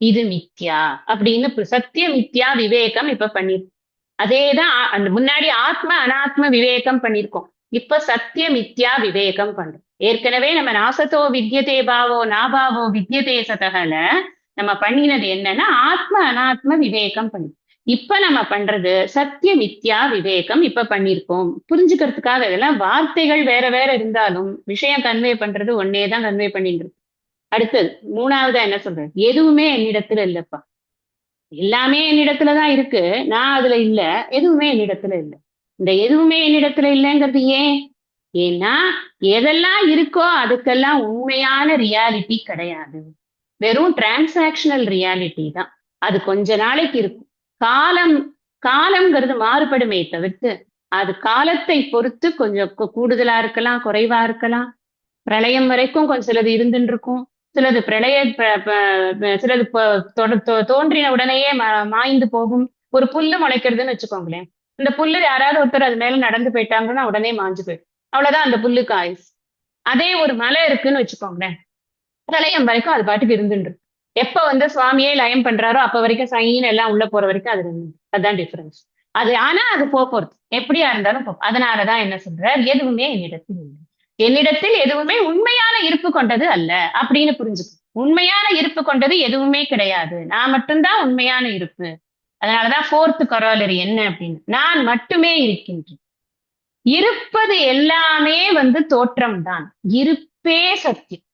இது மித்யா அப்படின்னு சத்திய மித்யா விவேகம் இப்ப பண்ணிருக்கோம். அதேதான் அந்த முன்னாடி ஆத்ம அனாத்ம விவேகம் பண்ணிருக்கோம். இப்ப சத்திய மித்யா விவேகம் பண்றோம். ஏற்கனவே நம்ம நாசத்தோ வித்யதே பாவோ நாபாவோ வித்யதே சதகல நம்ம பண்ணினது என்னன்னா ஆத்ம அனாத்ம விவேகம் பண்ணி. இப்ப நம்ம பண்றது சத்திய மித்யா விவேகம் இப்ப பண்ணிருக்கோம். புரிஞ்சுக்கிறதுக்காக இதெல்லாம் வார்த்தைகள் வேற வேற இருந்தாலும் விஷயம் கன்வே பண்றது ஒன்னேதான் கன்வே பண்ணிட்டு இருக்கு. அடுத்தது 3வதா என்ன சொல்றது? எதுவுமே என்னிடத்துல இல்லப்பா. எல்லாமே என்னிடத்துலதான் இருக்கு. நான் அதுல இல்ல. எதுவுமே என்னிடத்துல இல்ல. இந்த எதுவுமே என்னிடத்துல இல்லைங்கிறது ஏன்? ஏன்னா எதெல்லாம் இருக்கோ அதுக்கெல்லாம் உண்மையான ரியாலிட்டி கிடையாது. வெறும் டிரான்சாக்ஷனல் ரியாலிட்டி தான். அது கொஞ்ச நாளைக்கு இருக்கும். காலம் காலம்ங்கிறது மாறுபடுமே தவிர்த்து அது காலத்தை பொறுத்து கொஞ்சம் கூடுதலா இருக்கலாம், குறைவா இருக்கலாம். பிரளயம் வரைக்கும் கொஞ்சம் சிலது இருந்துட்டு இருக்கும். சிலது சிலது தோன்றின உடனேயே மாய்ந்து போகும். ஒரு புல்லு முளைக்கிறதுன்னு வச்சுக்கோங்களேன். இந்த புல்லு யாராவது ஒருத்தர் அது மேல நடந்து போயிட்டாங்கன்னா உடனே மாஞ்சு போயிடும். அவ்வளவுதான் அந்த புல்லுக்கு ஆயுஸ். அதே ஒரு மலை இருக்குன்னு வச்சுக்கோங்களேன். பிரளயம் வரைக்கும் அது பாட்டுக்கு இருந்துட்டு எப்ப சுவாமியே லயம் பண்றாரோ அப்ப வரைக்கும் சைன் எல்லாம் உள்ள போற வரைக்கும் அது அதுதான் டிஃபரன்ஸ். அது ஆனா அது போறது எப்படியா இருந்தாலும் அதனாலதான் என்ன சொல்றார்? எதுவுமே என்னிடத்தில் இல்லை. என்னிடத்தில் எதுவுமே உண்மையான இருப்பு கொண்டது அல்ல அப்படின்னு புரிஞ்சுக்கும். உண்மையான இருப்பு கொண்டது எதுவுமே கிடையாது. நான் மட்டும்தான் உண்மையான இருப்பு. அதனாலதான் 4th கொரோலரி என்ன அப்படின்னு, நான் மட்டுமே இருக்கின்றேன். இருப்பது எல்லாமே தோற்றம் தான். இருப்பே சத்தியம்.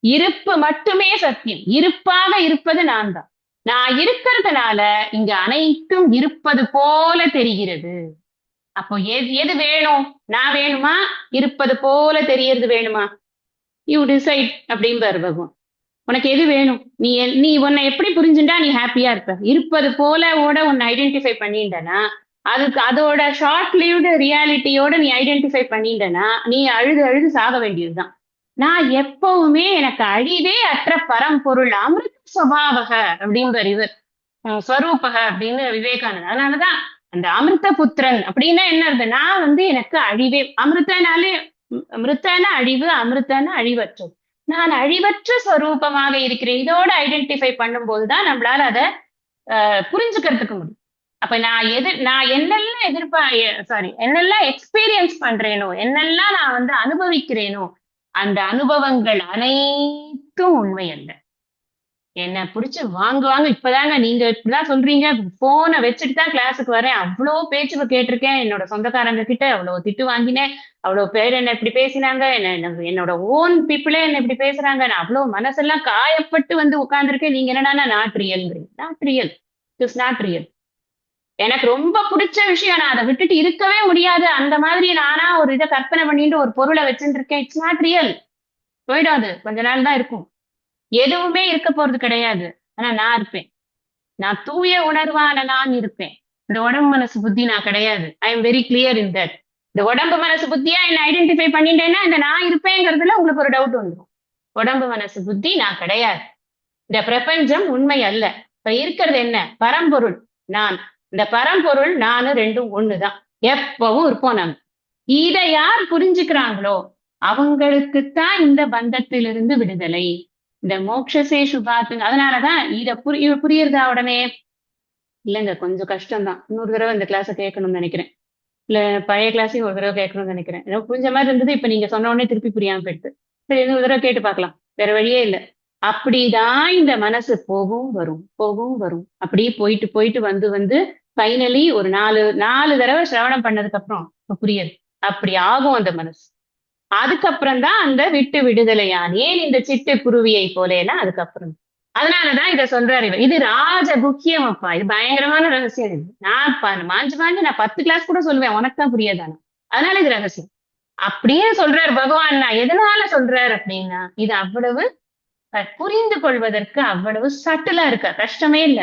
இருப்பு மட்டுமே சத்தியம். இருப்பாக இருப்பது நான் தான். நான் இருக்கிறதுனால இங்க அனைத்தும் இருப்பது போல தெரிகிறது. அப்போ எது வேணும்? நான் வேணுமா? இருப்பது போல தெரியறது வேணுமா? யூ டிசைட் அப்படிம்பாரு பகவான். உனக்கு எது வேணும்? நீ உன்னை எப்படி புரிஞ்சுட்டா நீ ஹாப்பியா இருப்ப? இருப்பது போல உன்னை ஐடென்டிஃபை பண்ணிட்டனா அதுக்கு அதோட ஷார்ட் லிவ்டு ரியாலிட்டியோட நீ ஐடென்டிஃபை பண்ணிட்டனா நீ அழுது அழுது சாக வேண்டியதுதான். நான் எப்பவுமே எனக்கு அழிவே அற்ற பரம்பொருள் அமிர்த சுபாவக அப்படிங்கிற இவர் ஸ்வரூபக அப்படின்னு விவேகானந்தர். அதனாலதான் அந்த அமிர்த புத்திரன் அப்படின்னா என்ன இருக்கு? நான் எனக்கு அழிவே அமிர்தனாலே மிருத்தான அழிவு, அமிர்தான அழிவற்றது. நான் அழிவற்ற ஸ்வரூபமாக இருக்கிறேன். இதோட ஐடென்டிஃபை பண்ணும் போதுதான் நம்மளால அதை புரிஞ்சுக்கிறதுக்கு முடியும். அப்ப நான் என்னெல்லாம் எக்ஸ்பீரியன்ஸ் பண்றேனோ, என்னெல்லாம் நான் அனுபவிக்கிறேனோ அந்த அனுபவங்கள் அனைத்தும் உண்மை அல்ல. என்ன புடிச்சு வாங்குவாங்க. இப்பதாங்க நீங்க இப்படிதான் சொல்றீங்க, போனை வச்சுட்டு தான் கிளாஸுக்கு வரேன். அவ்வளவு பேச்சு கேட்டிருக்கேன். என்னோட சொந்தக்காரங்க கிட்ட அவ்வளவு திட்டு வாங்கினேன். அவ்வளவு பேர் என்ன இப்படி பேசினாங்க. என்னோட ஓன் பீப்புளே என்ன இப்படி பேசுறாங்க. நான் அவ்வளவு மனசெல்லாம் காயப்பட்டு உட்கார்ந்துருக்கேன். நீங்க என்னன்னா நாட் ரியல்ங்கிறீங்க. Not real. It is not real. எனக்கு ரொம்ப பிடிச்ச விஷயம், நான் அதை விட்டுட்டு இருக்கவே முடியாது. அந்த மாதிரி நானா ஒரு இதை கற்பனை பண்ணிட்டு ஒரு பொருளை வச்சுட்டு இருக்கேன். It's not real. போயிடாது. கொஞ்ச நாள் தான் இருக்கும். எதுவுமே இருக்க போறது கிடையாது. ஆனா நான் இருப்பேன். நான் தூய உணர்வான நான் இருப்பேன். இந்த உடம்பு மனசு புத்தி நான் கிடையாது. I am very clear in that. இந்த உடம்பு மனசு புத்தியா என்ன ஐடென்டிஃபை பண்ணிட்டேன்னா இந்த நான் இருப்பேங்கிறதுல உங்களுக்கு ஒரு டவுட் வந்துடும். உடம்பு மனசு புத்தி நான் கிடையாது. இந்த பிரபஞ்சம் உண்மை அல்ல. இப்ப இருக்கிறது என்ன? பரம்பொருள் நான். இந்த பரம்பொருள் நானு ரெண்டும் ஒண்ணுதான். எப்பவும் இருப்போம் நாங்க. இதை யார் புரிஞ்சுக்கிறாங்களோ அவங்களுக்குத்தான் இந்த பந்தத்திலிருந்து விடுதலை. இந்த மோட்சசே சுபாத்து. அதனாலதான் இத புரியுறதா உடனே? இல்லைங்க, கொஞ்சம் கஷ்டம்தான். இன்னொரு தடவை இந்த கிளாஸை கேட்கணும்னு நினைக்கிறேன். இல்ல பழைய கிளாஸையும் ஒரு தடவை கேட்கணும்னு நினைக்கிறேன். ஏதோ புரிஞ்ச மாதிரி இருந்தது. இப்ப நீங்க சொன்ன உடனே திருப்பி புரியாம போயிடுது. சரி, இன்னொரு தடவை கேட்டு பார்க்கலாம். வேற வழியே இல்லை. அப்படிதான் இந்த மனசு போகும் வரும் போகும் வரும். அப்படியே போயிட்டு போயிட்டு வந்து வந்து ஃபைனலி ஒரு நாலு தடவை சிரவணம் பண்ணதுக்கு அப்புறம் புரியுது. அப்படி ஆகும் அந்த மனசு. அதுக்கப்புறம் தான் அந்த விட்டு விடுதலையான். ஏன் இந்த சிட்டு குருவியை போலேன்னா அதுக்கப்புறம். அதனாலதான் இத சொல்றாரு இவர். இது ராஜ குக்கியம் அப்பா. இது பயங்கரமான ரகசியம். இது நான் மாஞ்சு நான் 10 கிளாஸ் கூட சொல்லுவேன், உனக்கு தான் புரியாதானா. அதனால இது ரகசியம். அப்படியே சொல்றாரு பகவான். எதனால சொல்றாரு அப்படின்னா இது அவ்வளவு புரிந்து கொள்வதற்கு அவ்வளவு சட்டிலா இருக்க. கஷ்டமே இல்ல.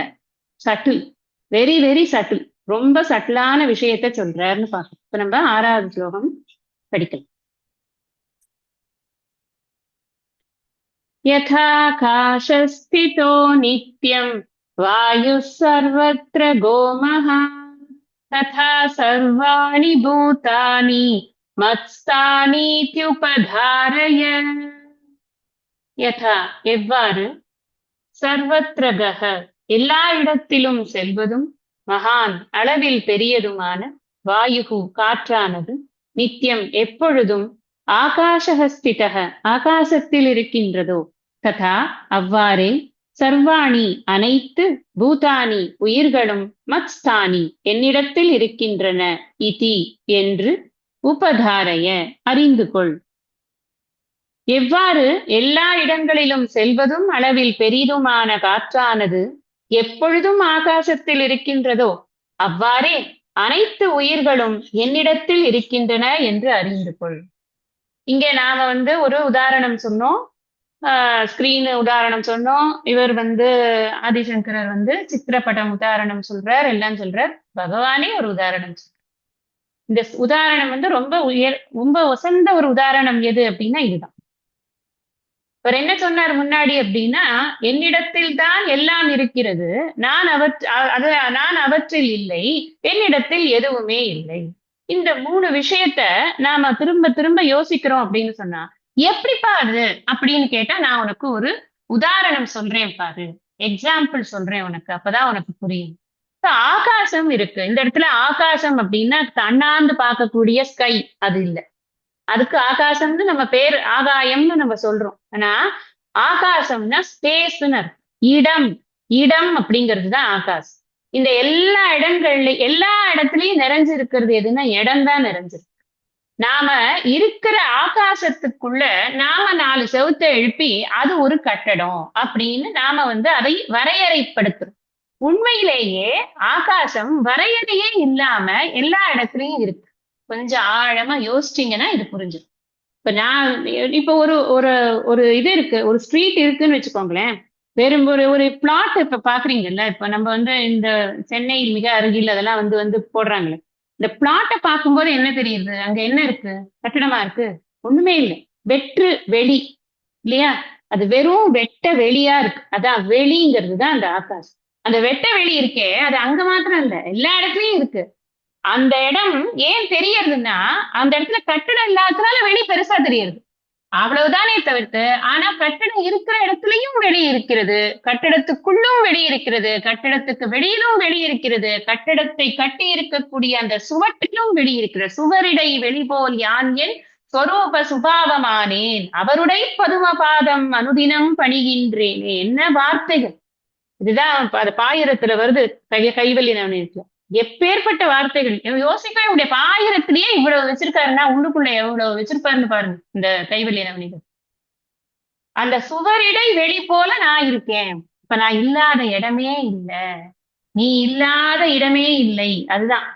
Subtle, very very subtle. ரொம்ப சட்டிலான விஷயத்த சொல்றாருன்னு பாக்கணும். இப்ப நம்ம 6வது ஸ்லோகம் படிக்கலாம். यथाकाशस्थितो नित्यं वायुः सर्वत्र गोमः तथा सर्वाणि भूतानि मत्स्थानीत्युपधारय. யதா எவ்வாறு, சர்வத்ரகः எல்லா இடத்திலும் செல்வதும், மகான் அளவில் பெரியதுமான, வாயுகு காற்றானது, நித்தியம் எப்பொழுதும், ஆகாசஹஸ்திதः ஆகாசத்தில் இருக்கின்றதோ, ததா அவ்வாறே, சர்வாணி அனைத்து, பூதானி உயிர்களும், மத்ஸ்தானி என்னிடத்தில் இருக்கின்றன, இதி என்று, உபதாரய அறிந்து கொள். எவ்வாறு எல்லா இடங்களிலும் செல்வதும் அளவில் பெரிதுமான காற்றானது எப்பொழுதும் ஆகாசத்தில் இருக்கின்றதோ அவ்வாறே அனைத்து உயிர்களும் என்னிடத்தில் இருக்கின்றன என்று அறிந்து கொள். இங்கே நாம ஒரு உதாரணம் சொன்னோம். ஸ்கிரீன் உதாரணம் சொன்னோம். இவர் ஆதிசங்கரர் சித்திரப்படம் உதாரணம் சொல்றார், எல்லாம் சொல்றார். பகவானே ஒரு உதாரணம் சொல்றார். இந்த உதாரணம் ரொம்ப உசந்த ஒரு உதாரணம் எது அப்படின்னா இதுதான். அவர் என்ன சொன்னார் முன்னாடி அப்படின்னா, என்னிடத்தில் தான் எல்லாம் இருக்கிறது, நான் அவற்றில் இல்லை, என்னிடத்தில் எதுவுமே இல்லை. இந்த 3 விஷயத்த நாம திரும்ப திரும்ப யோசிக்கிறோம் அப்படின்னு சொன்னா, எப்படி பாரு அப்படின்னு கேட்டா, நான் உனக்கு ஒரு உதாரணம் சொல்றேன் பாரு, எக்ஸாம்பிள் சொல்றேன் உனக்கு, அப்பதான் உனக்கு புரியும். ஆகாசம் இருக்கு. இந்த இடத்துல ஆகாசம் அப்படின்னா தன்னாந்து பார்க்கக்கூடிய ஸ்கை அது இல்லை. அதுக்கு ஆகாசம்னு நம்ம பேர், ஆகாயம்னு நம்ம சொல்றோம். ஆனா ஆகாசம்னா ஸ்பேஸ்ன்னு இடம். இடம் அப்படிங்கிறதுதான் ஆகாசம். இந்த எல்லா இடத்துலயும் நிறைஞ்சு இருக்கிறது எதுன்னா இடம் தான் நிறைஞ்சிருக்கு. நாம இருக்கிற ஆகாசத்துக்குள்ள நாம 4 செவுத்தை எழுப்பி அது ஒரு கட்டடம் அப்படின்னு நாம அதை வரையறைப்படுத்துறோம். உண்மையிலேயே ஆகாசம் வரையறையே இல்லாம எல்லா இடத்துலயும் இருக்கு. கொஞ்சம் ஆழமா யோசிச்சீங்கன்னா இது புரிஞ்சிடும். இப்ப ஒரு இது இருக்கு, ஒரு ஸ்ட்ரீட் இருக்குன்னு வச்சுக்கோங்களேன். வெறும் ஒரு பிளாட் இப்ப பாக்குறீங்கல்ல, இப்ப நம்ம இந்த சென்னையில் மிக அருகில் அதெல்லாம் போடுறாங்களே, இந்த பிளாட்டை பார்க்கும்போது என்ன தெரியுது? அங்க என்ன இருக்கு? கட்டடமா இருக்கு? ஒண்ணுமே இல்லை. வெற்று வெளி இல்லையா? அது வெறும் வெட்ட வெளியா இருக்கு. அதான் வெளிங்கிறது தான் அந்த ஆகாசம். அந்த வெட்ட வெளி இருக்கே, அது அங்க மாத்திரம் இல்ல, எல்லா இடத்துலயும் இருக்கு. அந்த இடம் ஏன் தெரியறதுன்னா, அந்த இடத்துல கட்டடம் இல்லாததுனால வெளி பெருசா தெரியுது, அவ்வளவுதானே தவிர்த்து. ஆனா கட்டடம் இருக்கிற இடத்துலயும் வெளி இருக்கிறது, கட்டடத்துக்குள்ளும் வெளி இருக்கிறது, கட்டடத்துக்கு வெளியிலும் வெளி இருக்கிறது, கட்டடத்தை கட்டி இருக்கக்கூடிய அந்த சுவற்றிலும் வெளி இருக்கிறது. சுவரிடை வெளி போல் யான் என் ஸ்வரூப சுபாவமானேன், அவருடைய பதுமபாதம் அனுதினம் பணிகின்றேனே. என்ன வார்த்தைகள்! இதுதான் அது பாயிரத்துல வருது, கைவல்லிய நவநீதத்துல. எப்பேற்பட்ட வார்த்தைகள்! யோசிக்கவே முடியாது. பாயிரத்திலேயே இவ்வளவு வச்சிருக்காருன்னா உள்ளுக்குள்ள எவ்வளவு வச்சிருப்பாருன்னு பாருங்க இந்த கைவல்லிய நவநீதம். அந்த சுவரிடை வெளி போல நான் இருக்கேன். இப்ப நான் இல்லாத இடமே இல்லை, நீ இல்லாத இடமே இல்லை. அதுதான்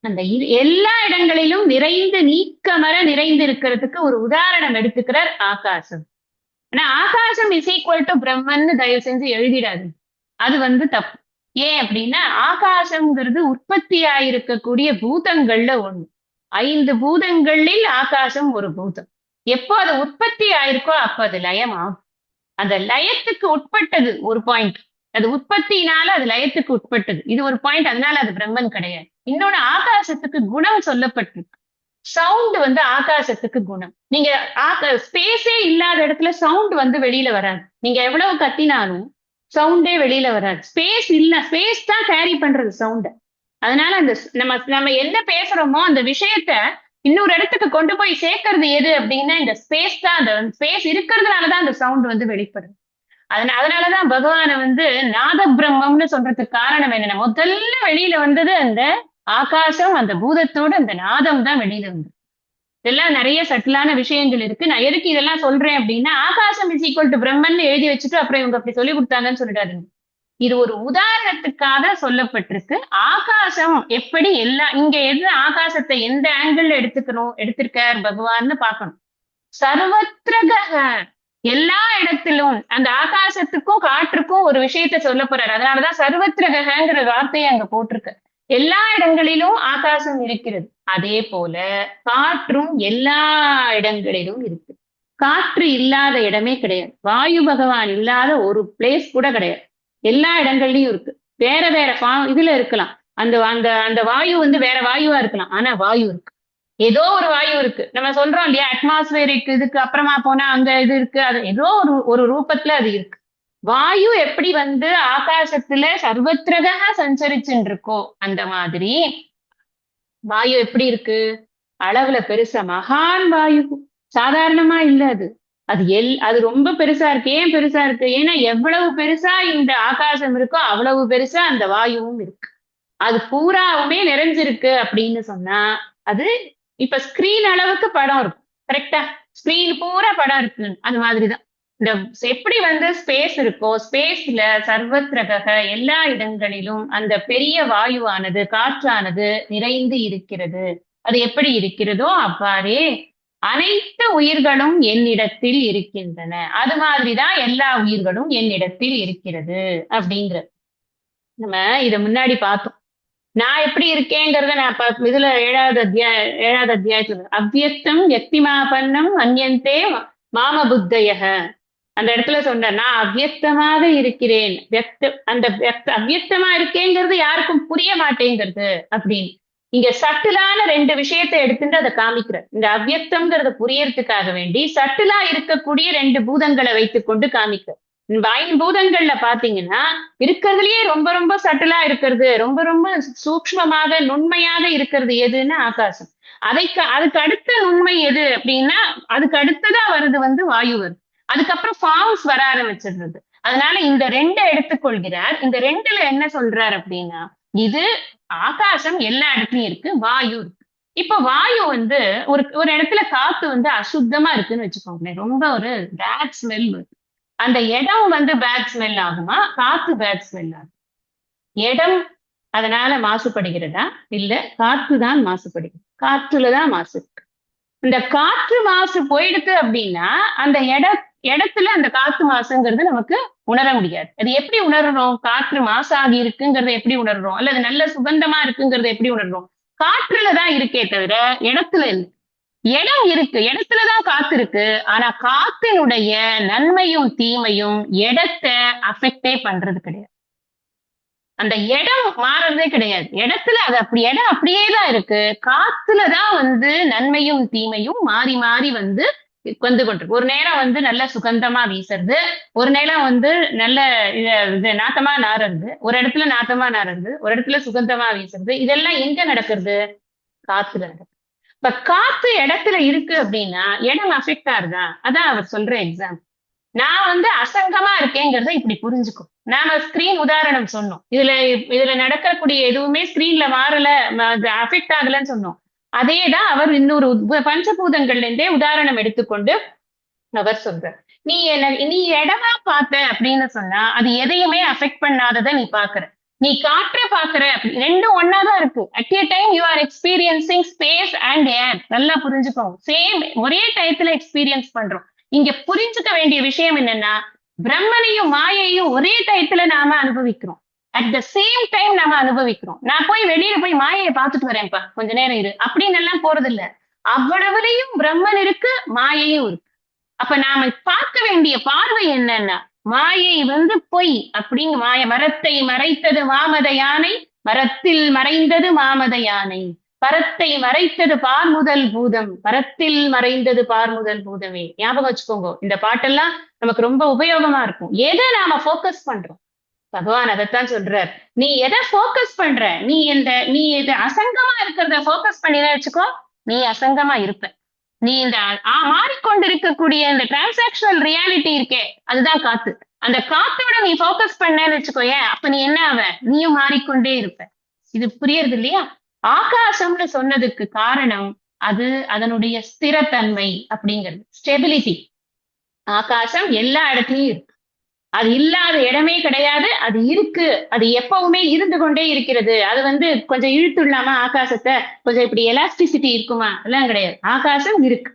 அந்த எல்லா இடங்களிலும் நிறைந்து நீக்கமர நிறைந்து இருக்கிறதுக்கு ஒரு உதாரணம் எடுத்துக்கிறார் ஆகாசம். ஆனா ஆகாசம் இஸ் ஈக்குவல் டு பிரம்மன்னு தயவு செஞ்சு எழுதிடாது. அது தப்பு. ஏன் அப்படின்னா ஆகாசம்ங்கிறது உற்பத்தி ஆயிருக்கக்கூடிய பூதங்கள்ல ஒண்ணு. 5 பூதங்களில் ஆகாசம் ஒரு பூதம். எப்போ அது உற்பத்தி ஆயிருக்கோ அப்ப அது லயம் ஆகும். அந்த லயத்துக்கு உட்பட்டது ஒரு பாயிண்ட். அது உற்பத்தியினால அது லயத்துக்கு உட்பட்டது. இது ஒரு பாயிண்ட். அதனால அது பிரம்மன் கிடையாது. இன்னொன்னு ஆகாசத்துக்கு குணம் சொல்லப்பட்டிருக்கு. சவுண்ட் வந்து ஆகாசத்துக்கு குணம். நீங்க ஸ்பேஸே இல்லாத இடத்துல சவுண்ட் வந்து வெளியில வராது. நீங்க எவ்வளவு கத்தினாலும் சவுண்டே வெளியில வராது. ஸ்பேஸ் இல்ல, ஸ்பேஸ் தான் கேரி பண்றது சவுண்ட. அதனால அந்த நம்ம நம்ம என்ன பேசுறோமோ அந்த விஷயத்த இன்னொரு இடத்துக்கு கொண்டு போய் சேர்க்கறது எது அப்படின்னா இந்த ஸ்பேஸ் தான். அந்த ஸ்பேஸ் இருக்கிறதுனாலதான் அந்த சவுண்ட் வந்து வெளிப்படுது. அதனாலதான் பகவான வந்து நாத பிரம்மம்னு சொல்றதுக்கு காரணம் என்னன்னா முதல்ல வெளியில வந்தது அந்த ஆகாசம், அந்த பூதத்தோட அந்த நாதம் தான் வெளியில வந்தது. இதெல்லாம் நிறைய சட்டிலான விஷயங்கள் இருக்கு. நான் எதுக்கு இதெல்லாம் சொல்றேன் அப்படின்னா ஆகாசம் இஸ் ஈக்குவல் டு பிரம்மன் எழுதி வச்சுட்டு அப்புறம் இவங்க அப்படி சொல்லி கொடுத்தாங்கன்னு சொல்லிடாதீங்க. இது ஒரு உதாரணத்துக்காக சொல்லப்பட்டிருக்கு. ஆகாசம் எப்படி இங்க எது ஆகாசத்தை எந்த ஆங்கிள் எடுத்திருக்கார் பகவான்னு பார்க்கணும். சர்வத்ரக, எல்லா இடத்திலும். அந்த ஆகாசத்துக்கும் காற்றுக்கும் ஒரு விஷயத்த சொல்ல போறாரு. அதனாலதான் சர்வத்ரகங்கிற வார்த்தையை அங்க போட்டிருக்கு. எல்லா இடங்களிலும் ஆகாசம் இருக்கிறது. அதே போல காற்றும் எல்லா இடங்களிலும் இருக்கு. காற்று இல்லாத இடமே கிடையாது. வாயு பகவான் இல்லாத ஒரு பிளேஸ் கூட கிடையாது. எல்லா இடங்கள்லயும் இருக்கு. வேற வேற இதுல இருக்கலாம். அந்த அந்த அந்த வாயு வந்து வேற வாயுவா இருக்கலாம். ஆனா வாயு இருக்கு. ஏதோ ஒரு வாயு இருக்கு. நம்ம சொல்றோம் இல்லையா, அட்மாஸ்பியரிக் இதுக்கு அப்புறமா போனா அங்க இது இருக்கு. அது ஏதோ ஒரு ரூபத்துல அது இருக்கு. வாயு எப்படி வந்து ஆகாசத்துல சர்வத்திரக சஞ்சரிச்சுட்டு இருக்கோ அந்த மாதிரி வாயு எப்படி இருக்கு, அளவுல பெருசா. மகான் வாயு சாதாரணமா இல்ல. அது அது அது ரொம்ப பெருசா இருக்கு. ஏன் பெருசா இருக்கு? ஏன்னா எவ்வளவு பெருசா இந்த ஆகாசம் இருக்கோ அவ்வளவு பெருசா அந்த வாயுவும் இருக்கு. அது பூராவுமே நிறைஞ்சிருக்கு அப்படின்னு சொன்னா அது இப்ப ஸ்கிரீன் அளவுக்கு படம் இருக்கும். கரெக்டா? ஸ்கிரீன் பூரா படம் இருக்கு. அது மாதிரிதான் இந்த எப்படி வந்து ஸ்பேஸ் இருக்கோ, ஸ்பேஸ்ல சர்வத்ரக எல்லா இடங்களிலும் அந்த பெரிய வாயுவானது, காற்றானது நிறைந்து இருக்கிறது. அது எப்படி இருக்கிறதோ அவ்வாறே அனைத்து உயிர்களும் என்னிடத்தில் இருக்கின்றன. அது மாதிரிதான் எல்லா உயிர்களும் என்னிடத்தில் இருக்கிறது அப்படிங்கிற. நம்ம இத முன்னாடி பார்த்தோம். நான் எப்படி இருக்கேங்கிறத நான் இதுல ஏழாவது அத்தியாயத்துல அவ்வியக்தம் யக்திமாபன்னம் அந்யந்தே மாம புத்தயக அந்த இடத்துல சொன்ன நான் அவ்வியக்தமாக இருக்கிறேன். அந்த அவ்வியக்தமா இருக்கேங்கிறது யாருக்கும் புரிய மாட்டேங்கிறது அப்படின்னு. இங்க சட்டிலான 2 விஷயத்தை எடுத்துட்டு அதை காமிக்கிற. இந்த அவ்வியக்தம்ங்கிறத புரியறதுக்காக வேண்டி சட்டிலா இருக்கக்கூடிய 2 பூதங்களை வைத்துக்கொண்டு காமிக்கிற. 5 பூதங்கள்ல பாத்தீங்கன்னா இருக்கிறதுலயே ரொம்ப ரொம்ப சட்டிலா இருக்கிறது, ரொம்ப ரொம்ப சூக்ஷ்மமாக நுண்மையாக இருக்கிறது எதுன்னு ஆகாசம். அதுக்கு அடுத்த நுண்மை எது அப்படின்னா அதுக்கு அடுத்ததா வருது வந்து வாயு வருது. அதுக்கப்புறம் ஃபார்ம்ஸ் வர ஆரம்பிச்சிடுறது. அதனால இந்த 2 எடுத்துக்கொள்கிறார். இந்த 2ல என்ன சொல்றார் அப்படின்னா இது ஆகாசம் எல்லா இடத்துலயும் இருக்கு, வாயு இருக்கு. இப்ப வாயு வந்து ஒரு இடத்துல காத்து வந்து அசுத்தமா இருக்குன்னு வச்சுக்கோங்களேன். ரொம்ப ஒரு பேட் ஸ்மெல் வருது. அந்த இடம் வந்து பேட் ஸ்மெல் ஆகுமா, காத்து பேட் ஸ்மெல் ஆகும்? இடம் அதனால மாசுபடுகிறதா? இல்ல காற்று தான் மாசுபடுகிறது. காற்றுலதான் மாசு இருக்கு. இந்த காற்று மாசு போயிடுது அப்படின்னா அந்த இடத்துல அந்த காற்று மாசுங்கிறது நமக்கு உணர முடியாது. அது எப்படி உணர்றோம்? காற்று மாசாகி இருக்குங்கிறத எப்படி உணர்றோம்? அல்லது நல்ல சுகந்தமா இருக்குங்கிறத எப்படி உணர்றோம்? காற்றுலதான் இருக்கே தவிர இடத்துல இல்லை. இடம் இருக்கு, இடத்துலதான் காத்து இருக்கு. ஆனா காத்தினுடைய நன்மையும் தீமையும் இடத்தை அஃபெக்டே பண்றது கிடையாது. அந்த இடம் மாறுறதே கிடையாது. இடத்துல அது அப்படி இடம் அப்படியேதான் இருக்கு. காத்துலதான் வந்து நன்மையும் தீமையும் மாறி மாறி வந்து கொண்டிருக்கு. ஒரு நேரம் வந்து நல்ல சுகந்தமா வீசுறது, ஒரு நேரம் வந்து நல்ல இது நாத்தமா நாறுறது, ஒரு இடத்துல நாத்தமா நாறுறது, ஒரு இடத்துல சுகந்தமா வீசுறது. இதெல்லாம் எங்க நடக்கிறது? காத்துல நடக்குது. இப்ப காத்து இடத்துல இருக்கு அப்படின்னா இடம் அஃபெக்ட் ஆகுதா? அதான் அவர் சொல்ற எக்ஸாம்பிள். நான் வந்து அசங்கமா இருக்கேங்கிறத இப்படி புரிஞ்சுக்கும். நாம ஸ்கிரீன் உதாரணம் சொன்னோம். இதுல நடக்கக்கூடிய எதுவுமே ஸ்கிரீன்ல மாறல, அஃபெக்ட் ஆகலன்னு சொன்னோம். அதேதான் அவர் இன்னொரு பஞ்சபூதங்கள்ல இருந்தே உதாரணம் எடுத்துக்கொண்டு அவர் சொல்றார். நீ இடமா பார்த்த அப்படின்னு சொன்னா அது எதையுமே அஃபெக்ட் பண்ணாததை நீ பாக்குற. நீ காற்ற பாக்குற, ரெண்டும் ஒன்னாதான் இருக்கு. At A time you are experiencing space and ஏர். நல்லா புரிஞ்சுக்கோங்க. சேம் ஒரே டயத்துல எக்ஸ்பீரியன்ஸ் பண்றோம். இங்க புரிஞ்சுக்க வேண்டிய விஷயம் என்னன்னா பிரம்மனையும் மாயையும் ஒரே டயத்துல நாம அனுபவிக்கிறோம். அட் த சேம் டைம் நம்ம அனுபவிக்கிறோம். நான் போய் வெளியில போய் மாயையை பார்த்துட்டு வரேன்ப்பா, கொஞ்ச நேரம் இரு அப்படின்னு எல்லாம் போறது இல்ல. அவ்வளவுலயும் பிரம்மன் இருக்கு, மாயையும் இருக்கு. அப்ப நாம பார்க்க வேண்டிய பார்வை என்னன்னா, மாயை பொய் அப்படிங்க. மரத்தை மறைத்தது மாமத யானை, மரத்தில் மறைந்தது மாமத யானை, பரத்தை மறைத்தது பார்முதல் பூதம், பரத்தில் மறைந்தது பார்முதல் பூதமே. ஞாபகம் வச்சுக்கோங்க, இந்த பாட்டெல்லாம் நமக்கு ரொம்ப உபயோகமா இருக்கும். எதை நாம போக்கஸ் பண்றோம்? பகவான் அதைத்தான் சொல்றார். நீ எதை போக்கஸ் பண்ற? நீ இது அசங்கமா இருக்கிறத போக்கஸ் பண்ணினா வச்சுக்கோ, நீ அசங்கமா இருப்ப. நீ இந்த மாறிக்கொண்டிருக்கக்கூடிய இந்த டிரான்சாக்ஷனல் ரியாலிட்டி இருக்கே, அதுதான் காத்து. அந்த காத்தோட நீ போக்கஸ் பண்ணேன்னு வச்சுக்கோயேன், அப்ப நீ என்ன ஆவ? நீயும் மாறிக்கொண்டே இருப்ப. இது புரியுறது இல்லையா? ஆகாசம்னு சொன்னதுக்கு காரணம் அது அதனுடைய ஸ்திரத்தன்மை அப்படிங்கிறது, ஸ்டெபிலிட்டி. ஆகாசம் எல்லா இடத்துலயும் இருக்கு, அது இல்லாத இடமே கிடையாது. அது இருக்கு, அது எப்பவுமே இருந்து கொண்டே இருக்கிறது. அது கொஞ்சம் இழுத்துள்ளாமா ஆகாசத்தை, கொஞ்சம் இப்படி எலாஸ்டிசிட்டி இருக்குமா? எல்லாம் கிடையாது. ஆகாசம் இருக்கு.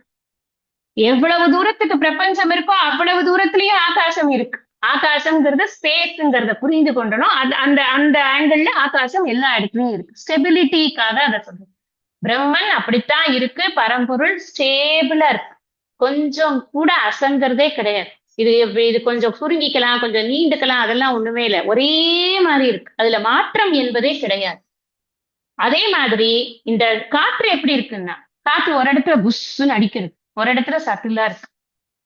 எவ்வளவு தூரத்துக்கு பிரபஞ்சம் இருக்கோ அவ்வளவு தூரத்திலயும் ஆகாசம் இருக்கு. ஆகாசம்ங்கிறது ஸ்பேஸ்ங்கிறத புரிந்து கொண்டனும். அந்த அந்த ஆங்கிள் ஆகாசம் எல்லா இடத்துலயும் இருக்கு. ஸ்டெபிலிட்டிக்காக அதை சொல்றேன். பிரம்மன் அப்படித்தான் இருக்கு. பரம்பொருள் ஸ்டேபிளா இருக்கு, கொஞ்சம் கூட அசங்கிறதே கிடையாது. இது கொஞ்சம் சுருங்கிக்கலாம், கொஞ்சம் நீண்டுக்கலாம், அதெல்லாம் ஒண்ணுமே இல்லை. ஒரே மாதிரி இருக்கு, அதுல மாற்றம் என்பதே கிடையாது. அதே மாதிரி இந்த காற்று எப்படி இருக்குன்னா, காற்று ஒரு இடத்துல புஷ்ன்னு அடிக்கிறது, ஒரு இடத்துல சட்டிலா இருக்கு,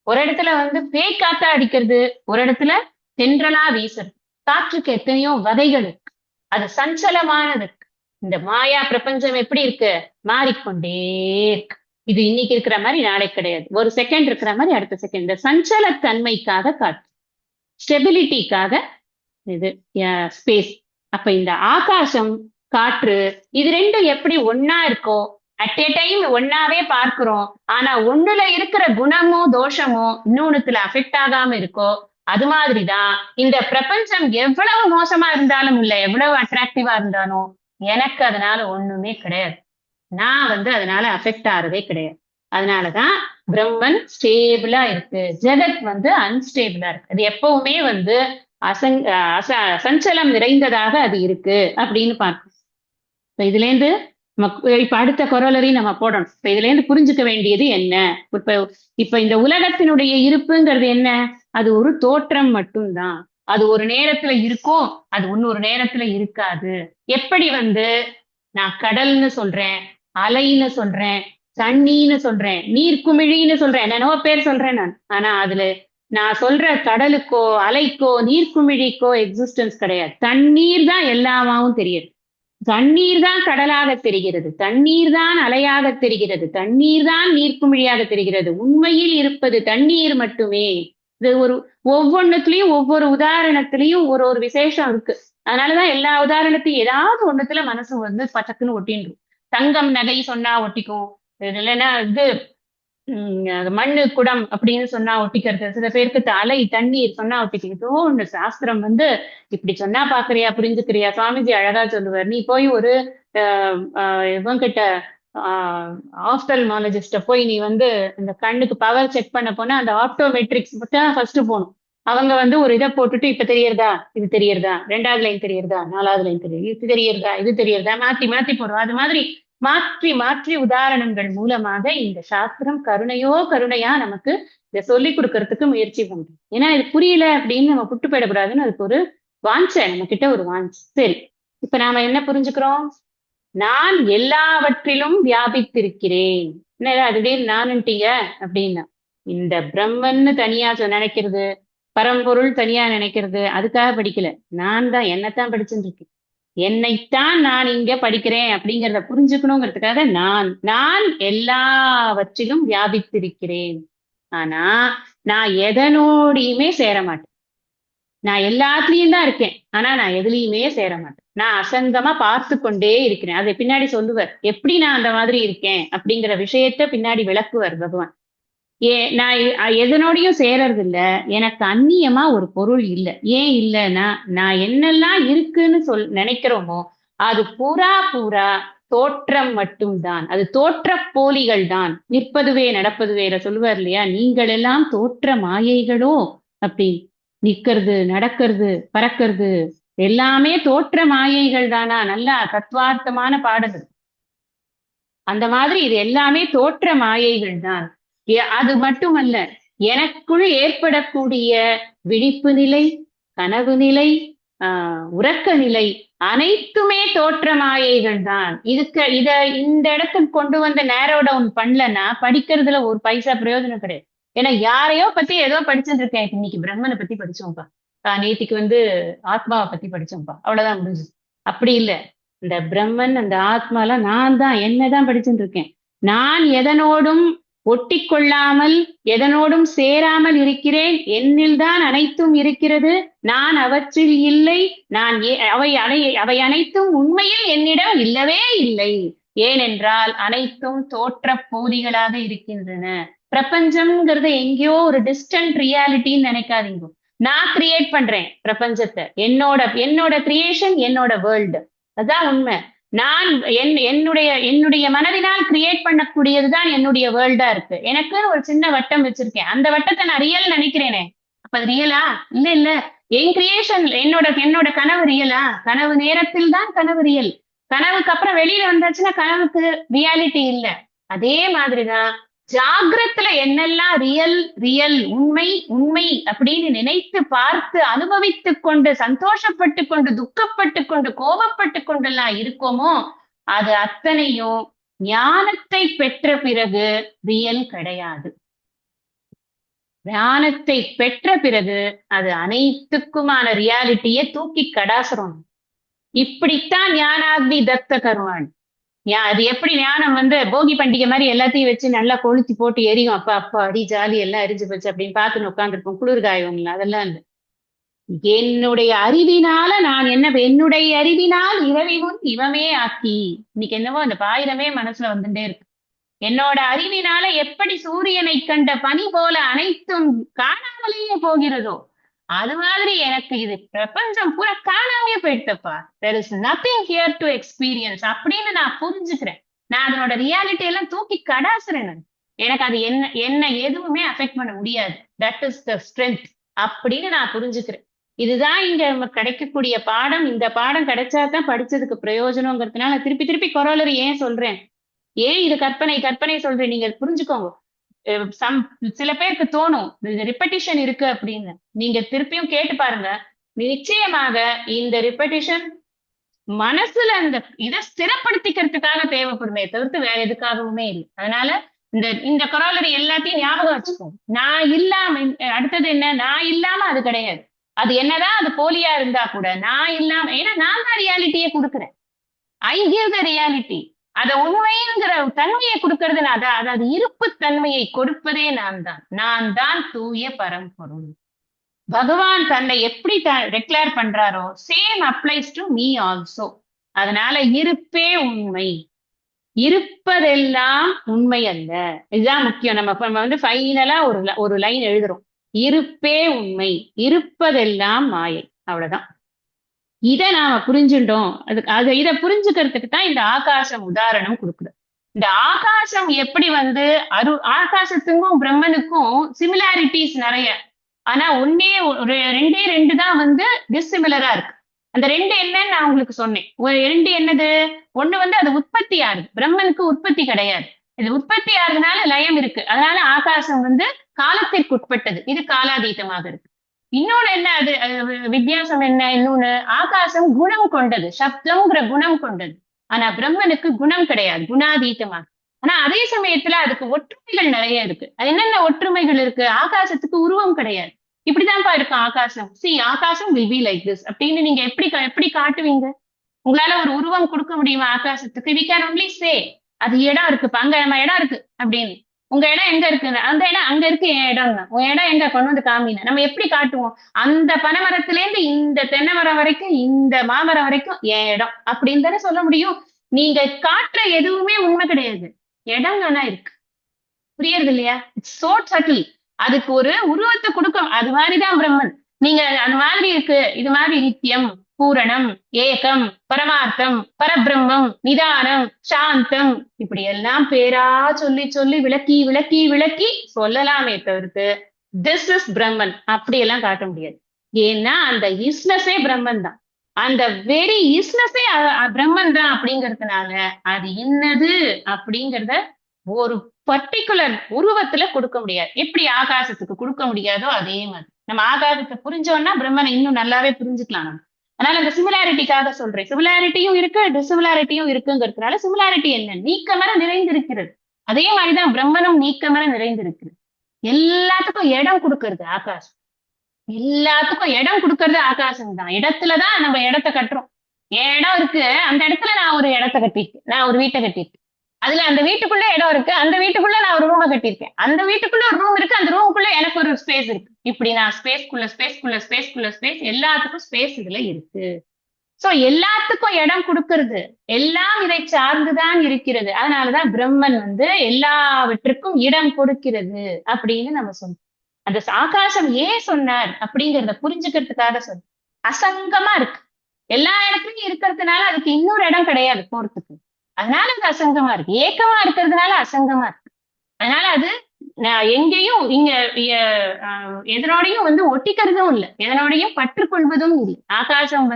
ஒரு இடத்துல பேய் காத்தா அடிக்கிறது, ஒரு இடத்துல தென்றலா வீசுறது. காற்றுக்கு எத்தனையோ வகைகள் இருக்கு, அது சஞ்சலமானது இருக்கு. இந்த மாயா பிரபஞ்சம் எப்படி இருக்கு? மாறிக்கொண்டே இருக்கு. இது இன்னைக்கு இருக்கிற மாதிரி நாளைக்கு கிடையாது, ஒரு செகண்ட் இருக்கிற மாதிரி அடுத்த செகண்ட். இந்த சஞ்சலத்தன்மைக்காக காற்று, ஸ்டெபிலிட்டிக்காக இது ஸ்பேஸ். அப்ப இந்த ஆகாசம் காற்று இது ரெண்டும் எப்படி ஒன்னா இருக்கோ, அட் ஏ டைம் ஒன்னாவே பார்க்கிறோம், ஆனா ஒண்ணுல இருக்கிற குணமோ தோஷமோ இன்னொன்னுத்துல அஃபெக்ட் ஆகாம இருக்கோ, அது மாதிரிதான் இந்த பிரபஞ்சம் எவ்வளவு மோசமா இருந்தாலும் இல்ல, எவ்வளவு அட்ராக்டிவா இருந்தாலும் எனக்கு அதனால ஒண்ணுமே கிடையாது. நான் அதனால அஃபெக்ட் ஆறதே கிடையாது. அதனாலதான் பிரம்மன் ஸ்டேபிளா இருக்கு, ஜெகத் அன்ஸ்டேபிளா இருக்கு. அது எப்பவுமே சஞ்சலம் நிறைந்ததாக அது இருக்கு அப்படின்னு பார்க்கணும். இதுல இருந்து இப்ப அடுத்த கொரோலரி நம்ம போடணும். இப்ப இதுல இருந்து புரிஞ்சுக்க வேண்டியது என்ன? இப்ப இந்த உலகத்தினுடைய இருப்புங்கிறது என்ன? அது ஒரு தோற்றம் மட்டும்தான். அது ஒரு நேரத்துல இருக்கும், அது இன்னொரு நேரத்துல இருக்காது. எப்படி நான் கடல்னு சொல்றேன், அலைன்னு சொல்றேன், தண்ணின்னு சொல்றேன், நீர்க்குமிழின்னு சொல்றேன், என்னென்னவோ பேர் சொல்றேன் நான். ஆனா அதுல நான் சொல்ற கடலுக்கோ அலைக்கோ நீர்க்குமிழிக்கோ எக்ஸிஸ்டன்ஸ் கிடையாது. தண்ணீர் தான் எல்லாமாவும் தெரியுது, தண்ணீர் தான் கடலாக தெரிகிறது, தண்ணீர் தான் அலையாக தெரிகிறது, தண்ணீர் தான் நீர்க்குமிழியாக தெரிகிறது. உண்மையில் இருப்பது தண்ணீர் மட்டுமே. இது ஒவ்வொன்னுத்துலயும் ஒவ்வொரு உதாரணத்திலையும் ஒரு ஒரு விசேஷம் இருக்கு. அதனாலதான் எல்லா உதாரணத்தையும் ஏதாவது ஒண்ணுத்துல மனசு பச்சக்குன்னு ஒட்டின்றும். தங்கம் நகை சொன்னா ஒட்டிக்கும், இல்லைன்னா மண்ணு குடம் அப்படின்னு சொன்னா ஒட்டிக்கிறது. சில பேருக்கு அலை தண்ணீர் சொன்னா ஒட்டிக்கிறது. ஏதோ ஒண்ணு சாஸ்திரம் இப்படி சொன்னா பாக்குறியா, புரிஞ்சுக்கிறியா? சுவாமிஜி அழகா சொல்லுவார், நீ போய் ஒரு இவங்கிட்ட ஆப்தல்மாலஜிஸ்ட போய் நீ இந்த கண்ணுக்கு பவர் செக் பண்ண போனா அந்த ஆப்டோமெட்ரிக்ஸ் ஃபர்ஸ்ட் போகணும். அவங்க ஒரு இதை போட்டுட்டு இப்ப தெரியறதா, இது தெரியறதா, 2வது லைன் தெரியறதா, 4வது லைன் தெரியுது, இது தெரியறதா, இது தெரியறதா, மாத்தி மாத்தி போடுவோம். அது மாதிரி மாற்றி மாற்றி உதாரணங்கள் மூலமாக இந்த சாஸ்திரம் கருணையோ கருணையா நமக்கு இதை சொல்லி கொடுக்கறதுக்கு முயற்சி பண்றோம். ஏன்னா இது புரியல அப்படின்னு நம்ம புட்டு போயிடக்கூடாதுன்னு அதுக்கு ஒரு வாஞ்சை, நம்ம கிட்ட ஒரு வாஞ்சை. சரி, இப்ப நாம என்ன புரிஞ்சுக்கிறோம்? நான் எல்லாவற்றிலும் வியாபித்திருக்கிறேன். என்ன திடீர்னு நானுட்டீங்க அப்படின்னா, இந்த பிரம்மன்னு தனியா நினைக்கிறது, பரம்பொருள் தனியா நினைக்கிறது, அதுக்காக படிக்கல. நான் தான் என்னத்தான் படிச்சுட்டு இருக்கேன், என்னைத்தான் நான் இங்க படிக்கிறேன் அப்படிங்கிறத புரிஞ்சுக்கணுங்கிறதுக்காக நான் எல்லாவற்றிலும் வியாபித்திருக்கிறேன். ஆனா நான் எதனோடையுமே சேர மாட்டேன். நான் எல்லாத்துலயும் தான் இருக்கேன், ஆனா நான் எதுலயுமே சேர மாட்டேன். நான் அசங்கமா பார்த்து கொண்டே இருக்கிறேன். அதை பின்னாடி சொல்லுவார், எப்படி நான் அந்த மாதிரி இருக்கேன் அப்படிங்கிற விஷயத்த பின்னாடி விளக்குவார் பகவான். நான் எதனோடையும் சேரறது இல்ல, எனக்கு அந்நியமா ஒரு பொருள் இல்லை. ஏன் இல்லைன்னா, நான் என்னெல்லாம் இருக்குன்னு நினைக்கிறோமோ அது பூரா தோற்றம் மட்டும்தான். அது தோற்ற போலிகள் தான். நிற்பதுவே நடப்பதுவே சொல்லுவார் இல்லையா, நீங்கள் எல்லாம் தோற்ற மாயைகளோ அப்படின்னு. நிக்கிறது, நடக்கிறது, பறக்கிறது, எல்லாமே தோற்ற மாயைகள் தானா? நல்லா தத்துவார்த்தமான பாடல். அந்த மாதிரி இது எல்லாமே தோற்ற மாயைகள் தான். அது மட்டுமல்ல, எனக்குள் ஏற்படக்கூடிய விழிப்பு நிலை, கனவு நிலை, உறக்க நிலை அனைத்துமே தோற்ற மாயைகள் தான். இந்த இடத்துக்கு கொண்டு வந்து நேரோ டவுன் பண்ணலன்னா படிக்கிறதுல ஒரு பைசா பிரயோஜனம் கிடையாது. ஏன்னா யாரையோ பத்தி ஏதோ படிச்சுட்டு இருக்கேன். இன்னைக்கு பிரம்மனை பத்தி படிச்சோம்ப்பா, நேத்திக்கு ஆத்மாவை பத்தி படிச்சோம்ப்பா, அவ்வளவுதான் முடிஞ்சது. அப்படி இல்லை. இந்த பிரம்மன், அந்த ஆத்மாலாம் நான் தான், என்னதான் படிச்சுட்டு இருக்கேன். நான் எதனோடும் ஒட்டி கொள்ளாமல், எதனோடும் சேராமல் இருக்கிறேன். என்னில் தான் அனைத்தும் இருக்கிறது. நான் அவற்றில் இல்லை. நான் அவை அனைத்தும் உண்மையில் என்னிடம் இல்லவே இல்லை. ஏனென்றால் அனைத்தும் தோற்ற போதிகளாக இருக்கின்றன. பிரபஞ்சம்ங்கிறது எங்கேயோ ஒரு டிஸ்டன்ட் ரியாலிட்டின்னு நினைக்காதீங்க. நான் கிரியேட் பண்றேன் பிரபஞ்சத்தை. என்னோட கிரியேஷன், என்னோட வேர்ல்டு. அதான் உண்மை. நான் என்னுடைய மனதினால் கிரியேட் பண்ணக்கூடியதுதான் என்னுடைய வேர்ல்டா இருக்கு. எனக்கு ஒரு சின்ன வட்டம் வச்சிருக்கேன். அந்த வட்டத்தை நான் ரியல் நினைக்கிறேனே, அப்ப அது ரியலா? இல்ல இல்ல. என் கிரியேஷன், என்னோட கனவு ரியலா? கனவு நேரத்தில் தான் கனவு ரியல். கனவுக்கு அப்புறம் வெளியில வந்தாச்சுன்னா கனவுக்கு ரியாலிட்டி இல்ல. அதே மாதிரிதான் ஜாகிரத்துல என்னெல்லாம் ரியல் ரியல் உண்மை உண்மை அப்படின்னு நினைத்து பார்த்து அனுபவித்து கொண்டு சந்தோஷப்பட்டு கொண்டு துக்கப்பட்டு கொண்டு கோபப்பட்டு கொண்டெல்லாம் இருக்கோமோ, அது அத்தனையும் ஞானத்தை பெற்ற பிறகு ரியல் கிடையாது. ஞானத்தை பெற்ற பிறகு அது அனைத்துக்குமான ரியாலிட்டியை தூக்கி கடாசுறோம். இப்படித்தான் ஞானாக்னி தத்த கருவான். அது எப்படி ஞானம் போகி பண்டிகை மாதிரி எல்லாத்தையும் வச்சு நல்லா கொளுத்தி போட்டு எரியும். அப்பா அப்பா அடி ஜாலி எல்லாம் எரிஞ்சு போச்சு அப்படின்னு பார்த்துன்னு உட்காந்துருப்போம். குளிர்காயம் அதெல்லாம் இல்லை. என்னுடைய அறிவினால நான் என்னுடைய அறிவினால் இரவி முன் இவமே ஆக்கி. இன்னைக்கு என்னவோ அந்த பாயிரமே மனசுல வந்துட்டே இருக்கு. என்னோட அறிவினால எப்படி சூரியனை கண்ட பனி போல அனைத்தும் காணாமலேயே போகிறதோ, அது மாதிரி எனக்கு இது பிரபஞ்சம் பூரா காணாமே போயிட்டப்பா. there is nothing here to experience அப்படின்னு நான் புரிஞ்சுக்கிறேன். நான் அதனோட ரியாலிட்டி எல்லாம் தூக்கி கடாசுறேன். எனக்கு அது என்ன எதுவுமே அஃபெக்ட் பண்ண முடியாது. தட் இஸ் த ஸ்ட்ரென்த் அப்படின்னு நான் புரிஞ்சுக்கிறேன். இதுதான் இங்க நமக்கு கிடைக்கக்கூடிய பாடம். இந்த பாடம் கிடைச்சாதான் படிச்சதுக்கு பிரயோஜனங்கிறதுனால திருப்பி திருப்பி கொரோலரி ஏன் சொல்றேன், ஏன் இது கற்பனை சொல்றேன், நீங்க புரிஞ்சுக்கோங்க. சில பேருக்கு தோணும் ரிப்படிஷன் இருக்கு அப்படின்னு. நீங்க திருப்பியும் கேட்டு பாருங்க. நிச்சயமாக இந்த ரிப்படிஷன் மனசுல அந்த இதை ஸ்திரப்படுத்திக்கிறதுக்காக தேவைப்படுமே தவிர்த்து வேற எதுக்காகவுமே இல்லை. அதனால இந்த கொரோலரி எல்லாத்தையும் ஞாபகம் வச்சுக்கோங்க. நான் இல்லாம அடுத்தது என்ன, நான் இல்லாம அது கிடையாது. அது என்னதான் அது போலியா இருந்தா கூட நான் இல்லாம, ஏன்னா நான் தான் ரியாலிட்டியை கொடுக்குறேன். I give the reality. அத உண்மைங்கிற தன்மையை கொடுக்கறது நான் தான். அதாவது இருப்பு தன்மையை கொடுப்பதே நான் தான் தூய பரம்பொருள். பகவான் தன்னை எப்படி டிக்ளேர் பண்றாரோ same applies to me also. அதனால இருப்பே உண்மை, இருப்பதெல்லாம் உண்மை அல்ல. இதுதான் முக்கியம். நம்ம ஃபைனலா ஒரு லைன் எழுதுறோம், இருப்பே உண்மை, இருப்பதெல்லாம் மாயை. அவ்வளவுதான். இதை நாம புரிஞ்சுட்டோம். இதை புரிஞ்சுக்கிறதுக்கு தான் இந்த ஆகாசம் உதாரணம் கொடுக்குது. இந்த ஆகாசம் எப்படி ஆகாசத்துக்கும் பிரம்மனுக்கும் சிமிலாரிட்டிஸ் நிறைய. ஆனா ரெண்டே ரெண்டு தான் டிஸ்சிமிலரா இருக்கு. அந்த ரெண்டு என்னன்னு நான் உங்களுக்கு சொன்னேன். ரெண்டு என்னது, ஒண்ணு அது உற்பத்தி ஆகுது. பிரம்மனுக்கு உற்பத்தி கிடையாது. இது உற்பத்தி ஆகுறதுனால லயம் இருக்கு. அதனால ஆகாசம் காலத்திற்கு உட்பட்டது. இது காலாதீதமாக இருக்கு. இன்னொன்னு என்ன, அது வித்தியாசம் என்ன, இன்னொன்னு ஆகாசம் குணம் கொண்டது, சப்தம்ங்கிற குணம் கொண்டது. ஆனா பிரம்மனுக்கு குணம் கிடையாது, குணாதீதமாக. ஆனா அதே சமயத்துல அதுக்கு ஒற்றுமைகள் நிறைய இருக்கு. அது என்னென்ன ஒற்றுமைகள் இருக்கு, ஆகாசத்துக்கு உருவம் கிடையாது. இப்படிதான்ப்பா இருக்கும் ஆகாசம். ஆகாசம் will be like this அப்படின்னு நீங்க எப்படி காட்டுவீங்க? உங்களால ஒரு உருவம் கொடுக்க முடியுமா ஆகாசத்துக்கு? we can only say அது இடம் இருக்குப்பா, அங்க நம்ம இடம் இருக்கு அப்படின்னு. உங்க இடம் எங்க இருக்கு, அந்த இடம் அங்க இருக்கு, என் இடம் தான். உன் இடம் எங்க, கொண்டு காமின. நம்ம எப்படி காட்டுவோம்? அந்த பனைமரத்துல இருந்து இந்த தென்னை மரம் வரைக்கும், இந்த மாமரம் வரைக்கும் என் இடம் அப்படின்னு தானே சொல்ல முடியும். நீங்க காட்டுற எதுவுமே உண்மை கிடையாது, இடம் தானே இருக்கு. புரியுறது இல்லையா? It's so subtle. அதுக்கு ஒரு உருவத்தை கொடுக்கும். அது மாதிரிதான் பிரம்மன். நீங்க அது மாதிரி இருக்கு, இது மாதிரி நித்தியம், பூரணம், ஏகம், பரமார்த்தம், பரபிரம்மம், நிதானம், சாந்தம், இப்படி எல்லாம் பேரா சொல்லி சொல்லி விளக்கி விளக்கி விளக்கி சொல்லலாமே தவிர்த்து திஸ் இஸ் பிரம்மன் அப்படி எல்லாம் காட்ட முடியாது. ஏன்னா அந்த இஸ்னஸே பிரம்மன் தான். அந்த வெரி இஸ்னஸே பிரம்மன் தான் அப்படிங்கறதுனால அது இன்னது அப்படிங்கறத ஒரு பர்டிகுலர் உருவத்துல கொடுக்க முடியாது. எப்படி ஆகாசத்துக்கு கொடுக்க முடியாதோ அதே மாதிரி நம்ம ஆகாசத்தை புரிஞ்சோம்னா பிரம்மனை இன்னும் நல்லாவே புரிஞ்சுக்கலாம் நம்ம. அதனால அந்த சிமிலாரிட்டிக்காக சொல்றேன். சிமிலாரிட்டியும் இருக்கு, டிசிமிலாரிட்டியும் இருக்குங்கிறதுனால சிமிலாரிட்டி என்ன, நீக்கமர நிறைந்திருக்கிறது. அதே மாதிரிதான் பிரம்மனும் நீக்கமர நிறைந்திருக்கிறது. எல்லாத்துக்கும் இடம் கொடுக்கறது ஆகாசம். எல்லாத்துக்கும் இடம் கொடுக்கறது ஆகாசம் தான். இடத்துலதான் நம்ம இடத்தை கட்டுறோம். என் இடம் இருக்கு, அந்த இடத்துல நான் ஒரு இடத்தை கட்டிருக்கேன், நான் ஒரு வீட்டை கட்டிருக்கேன். அதுல அந்த வீட்டுக்குள்ள இடம் இருக்கு, அந்த வீட்டுக்குள்ள நான் ஒரு ரூமை கட்டியிருக்கேன். அந்த வீட்டுக்குள்ள ஒரு ரூம் இருக்கு, அந்த ரூமுக்குள்ள எனக்கு ஒரு ஸ்பேஸ் இருக்கு. இப்படி நான் ஸ்பேஸ் எல்லாத்துக்கும் ஸ்பேஸ் இதுல இருக்கு. சோ எல்லாத்துக்கும் இடம் கொடுக்கறது, எல்லாம் இதை சார்ந்துதான் இருக்கிறது. அதனாலதான் பிரம்மன் எல்லாவற்றுக்கும் இடம் கொடுக்கிறது அப்படின்னு நம்ம சொல்றோம். அந்த ஆகாசம் ஏன் சொன்னார் அப்படிங்கறத புரிஞ்சுக்கிறதுக்காக சொல்றோம். அசங்கமா இருக்கு, எல்லா இடத்துலயும் இருக்கிறதுனால அதுக்கு இன்னொரு இடம் கிடையாது போறதுக்கு. அதனால அது அசங்கமா இருக்கு. ஏக்கமா இருக்கிறதுனால அசங்கமா இருக்கு. அதனால அது எங்கேயும் இங்க எதனோடையும் ஒட்டிக்கிறதும் இல்லை, எதனோடையும் பற்றுக்கொள்வதும் இல்லை. ஆகாசம்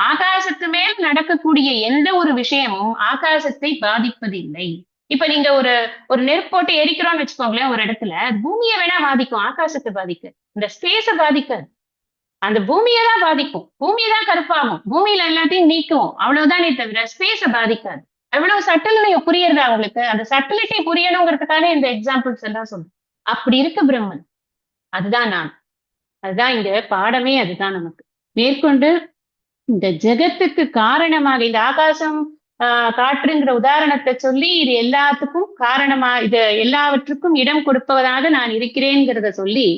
ஆகாசத்து மேல் நடக்கக்கூடிய எந்த ஒரு விஷயமும் ஆகாசத்தை பாதிப்பதில்லை. இப்ப நீங்க ஒரு ஒரு நெருப்பு போட்டு எரிக்கிறோம்னு வச்சுக்கோங்களேன், ஒரு இடத்துல பூமியை வேணா பாதிக்கும், ஆகாசத்தை பாதிக்க இந்த ஸ்பேஸ பாதிக்காது. அந்த பூமியை தான் பாதிக்கும், பூமியை தான் கருப்பாகும், பூமியில எல்லாத்தையும் நீக்கும், அவ்வளவுதானே தவிர ஸ்பேஸ பாதிக்காது. எவ்வளவு சட்டில் புரியுறதா உங்களுக்கு? அந்த சட்டிலிட்டி புரியணுங்கிறதுக்காக இந்த எக்ஸாம்பிள்ஸ் எல்லாம் சொல்றேன். அப்படி இருக்கு பிரம்மன். அதுதான் நான். அதுதான் இங்க பாடமே. அதுதான் நமக்கு மேற்கொண்டு இந்த ஜெகத்துக்கு காரணமாக இந்த ஆகாசம் காற்றுங்கிற உதாரணத்தை சொல்லி இது எல்லாத்துக்கும் காரணமா, இது எல்லாவற்றுக்கும் இடம் கொடுப்பதாக நான் இருக்கிறேங்கிறத சொல்லி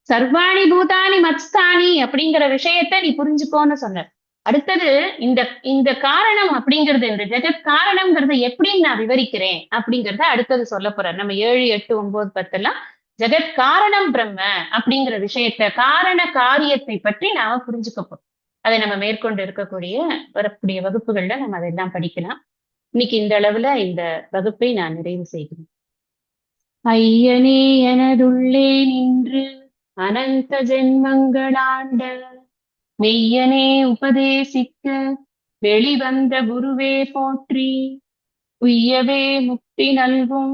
சர்வாணி பூதானி மத்ஸ்தானி அப்படிங்கிற விஷயத்த நீ புரிஞ்சுக்கோன்னு சொன்ன. அடுத்தது இந்த இந்த காரணம் அப்படிங்கிறது, இந்த ஜெகத் காரணம்ங்கிறத எப்படின்னு நான் விவரிக்கிறேன் அப்படிங்கறத அடுத்தது சொல்ல போறேன். நம்ம 7, 8, 9, 10 எல்லாம் ஜெகத் காரணம் பிரம்ம அப்படிங்கிற விஷயத்த, காரண காரியத்தை பற்றி நாம புரிஞ்சுக்க போறோம். அதை நம்ம மேற்கொண்டு இருக்கக்கூடிய வரக்கூடிய வகுப்புகள்ல நம்ம அதெல்லாம் படிக்கலாம். இன்னைக்கு இந்த அளவுல இந்த வகுப்பை நான் நிறைவு செய்கிறேன். ஐயனே எனதுள்ளே நின்று அனந்த ஜென்மங்களாண்ட மெய்யனே உபதேசிக்க வெளிவந்த குருவே போற்றி. உய்யவே முக்தி நல்கும்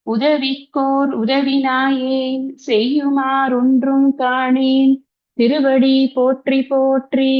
உதவிக்கோர் உதவினாயேன் செய்யுமாறொன்றும் காணேன் திருவடி போற்றி போற்றி.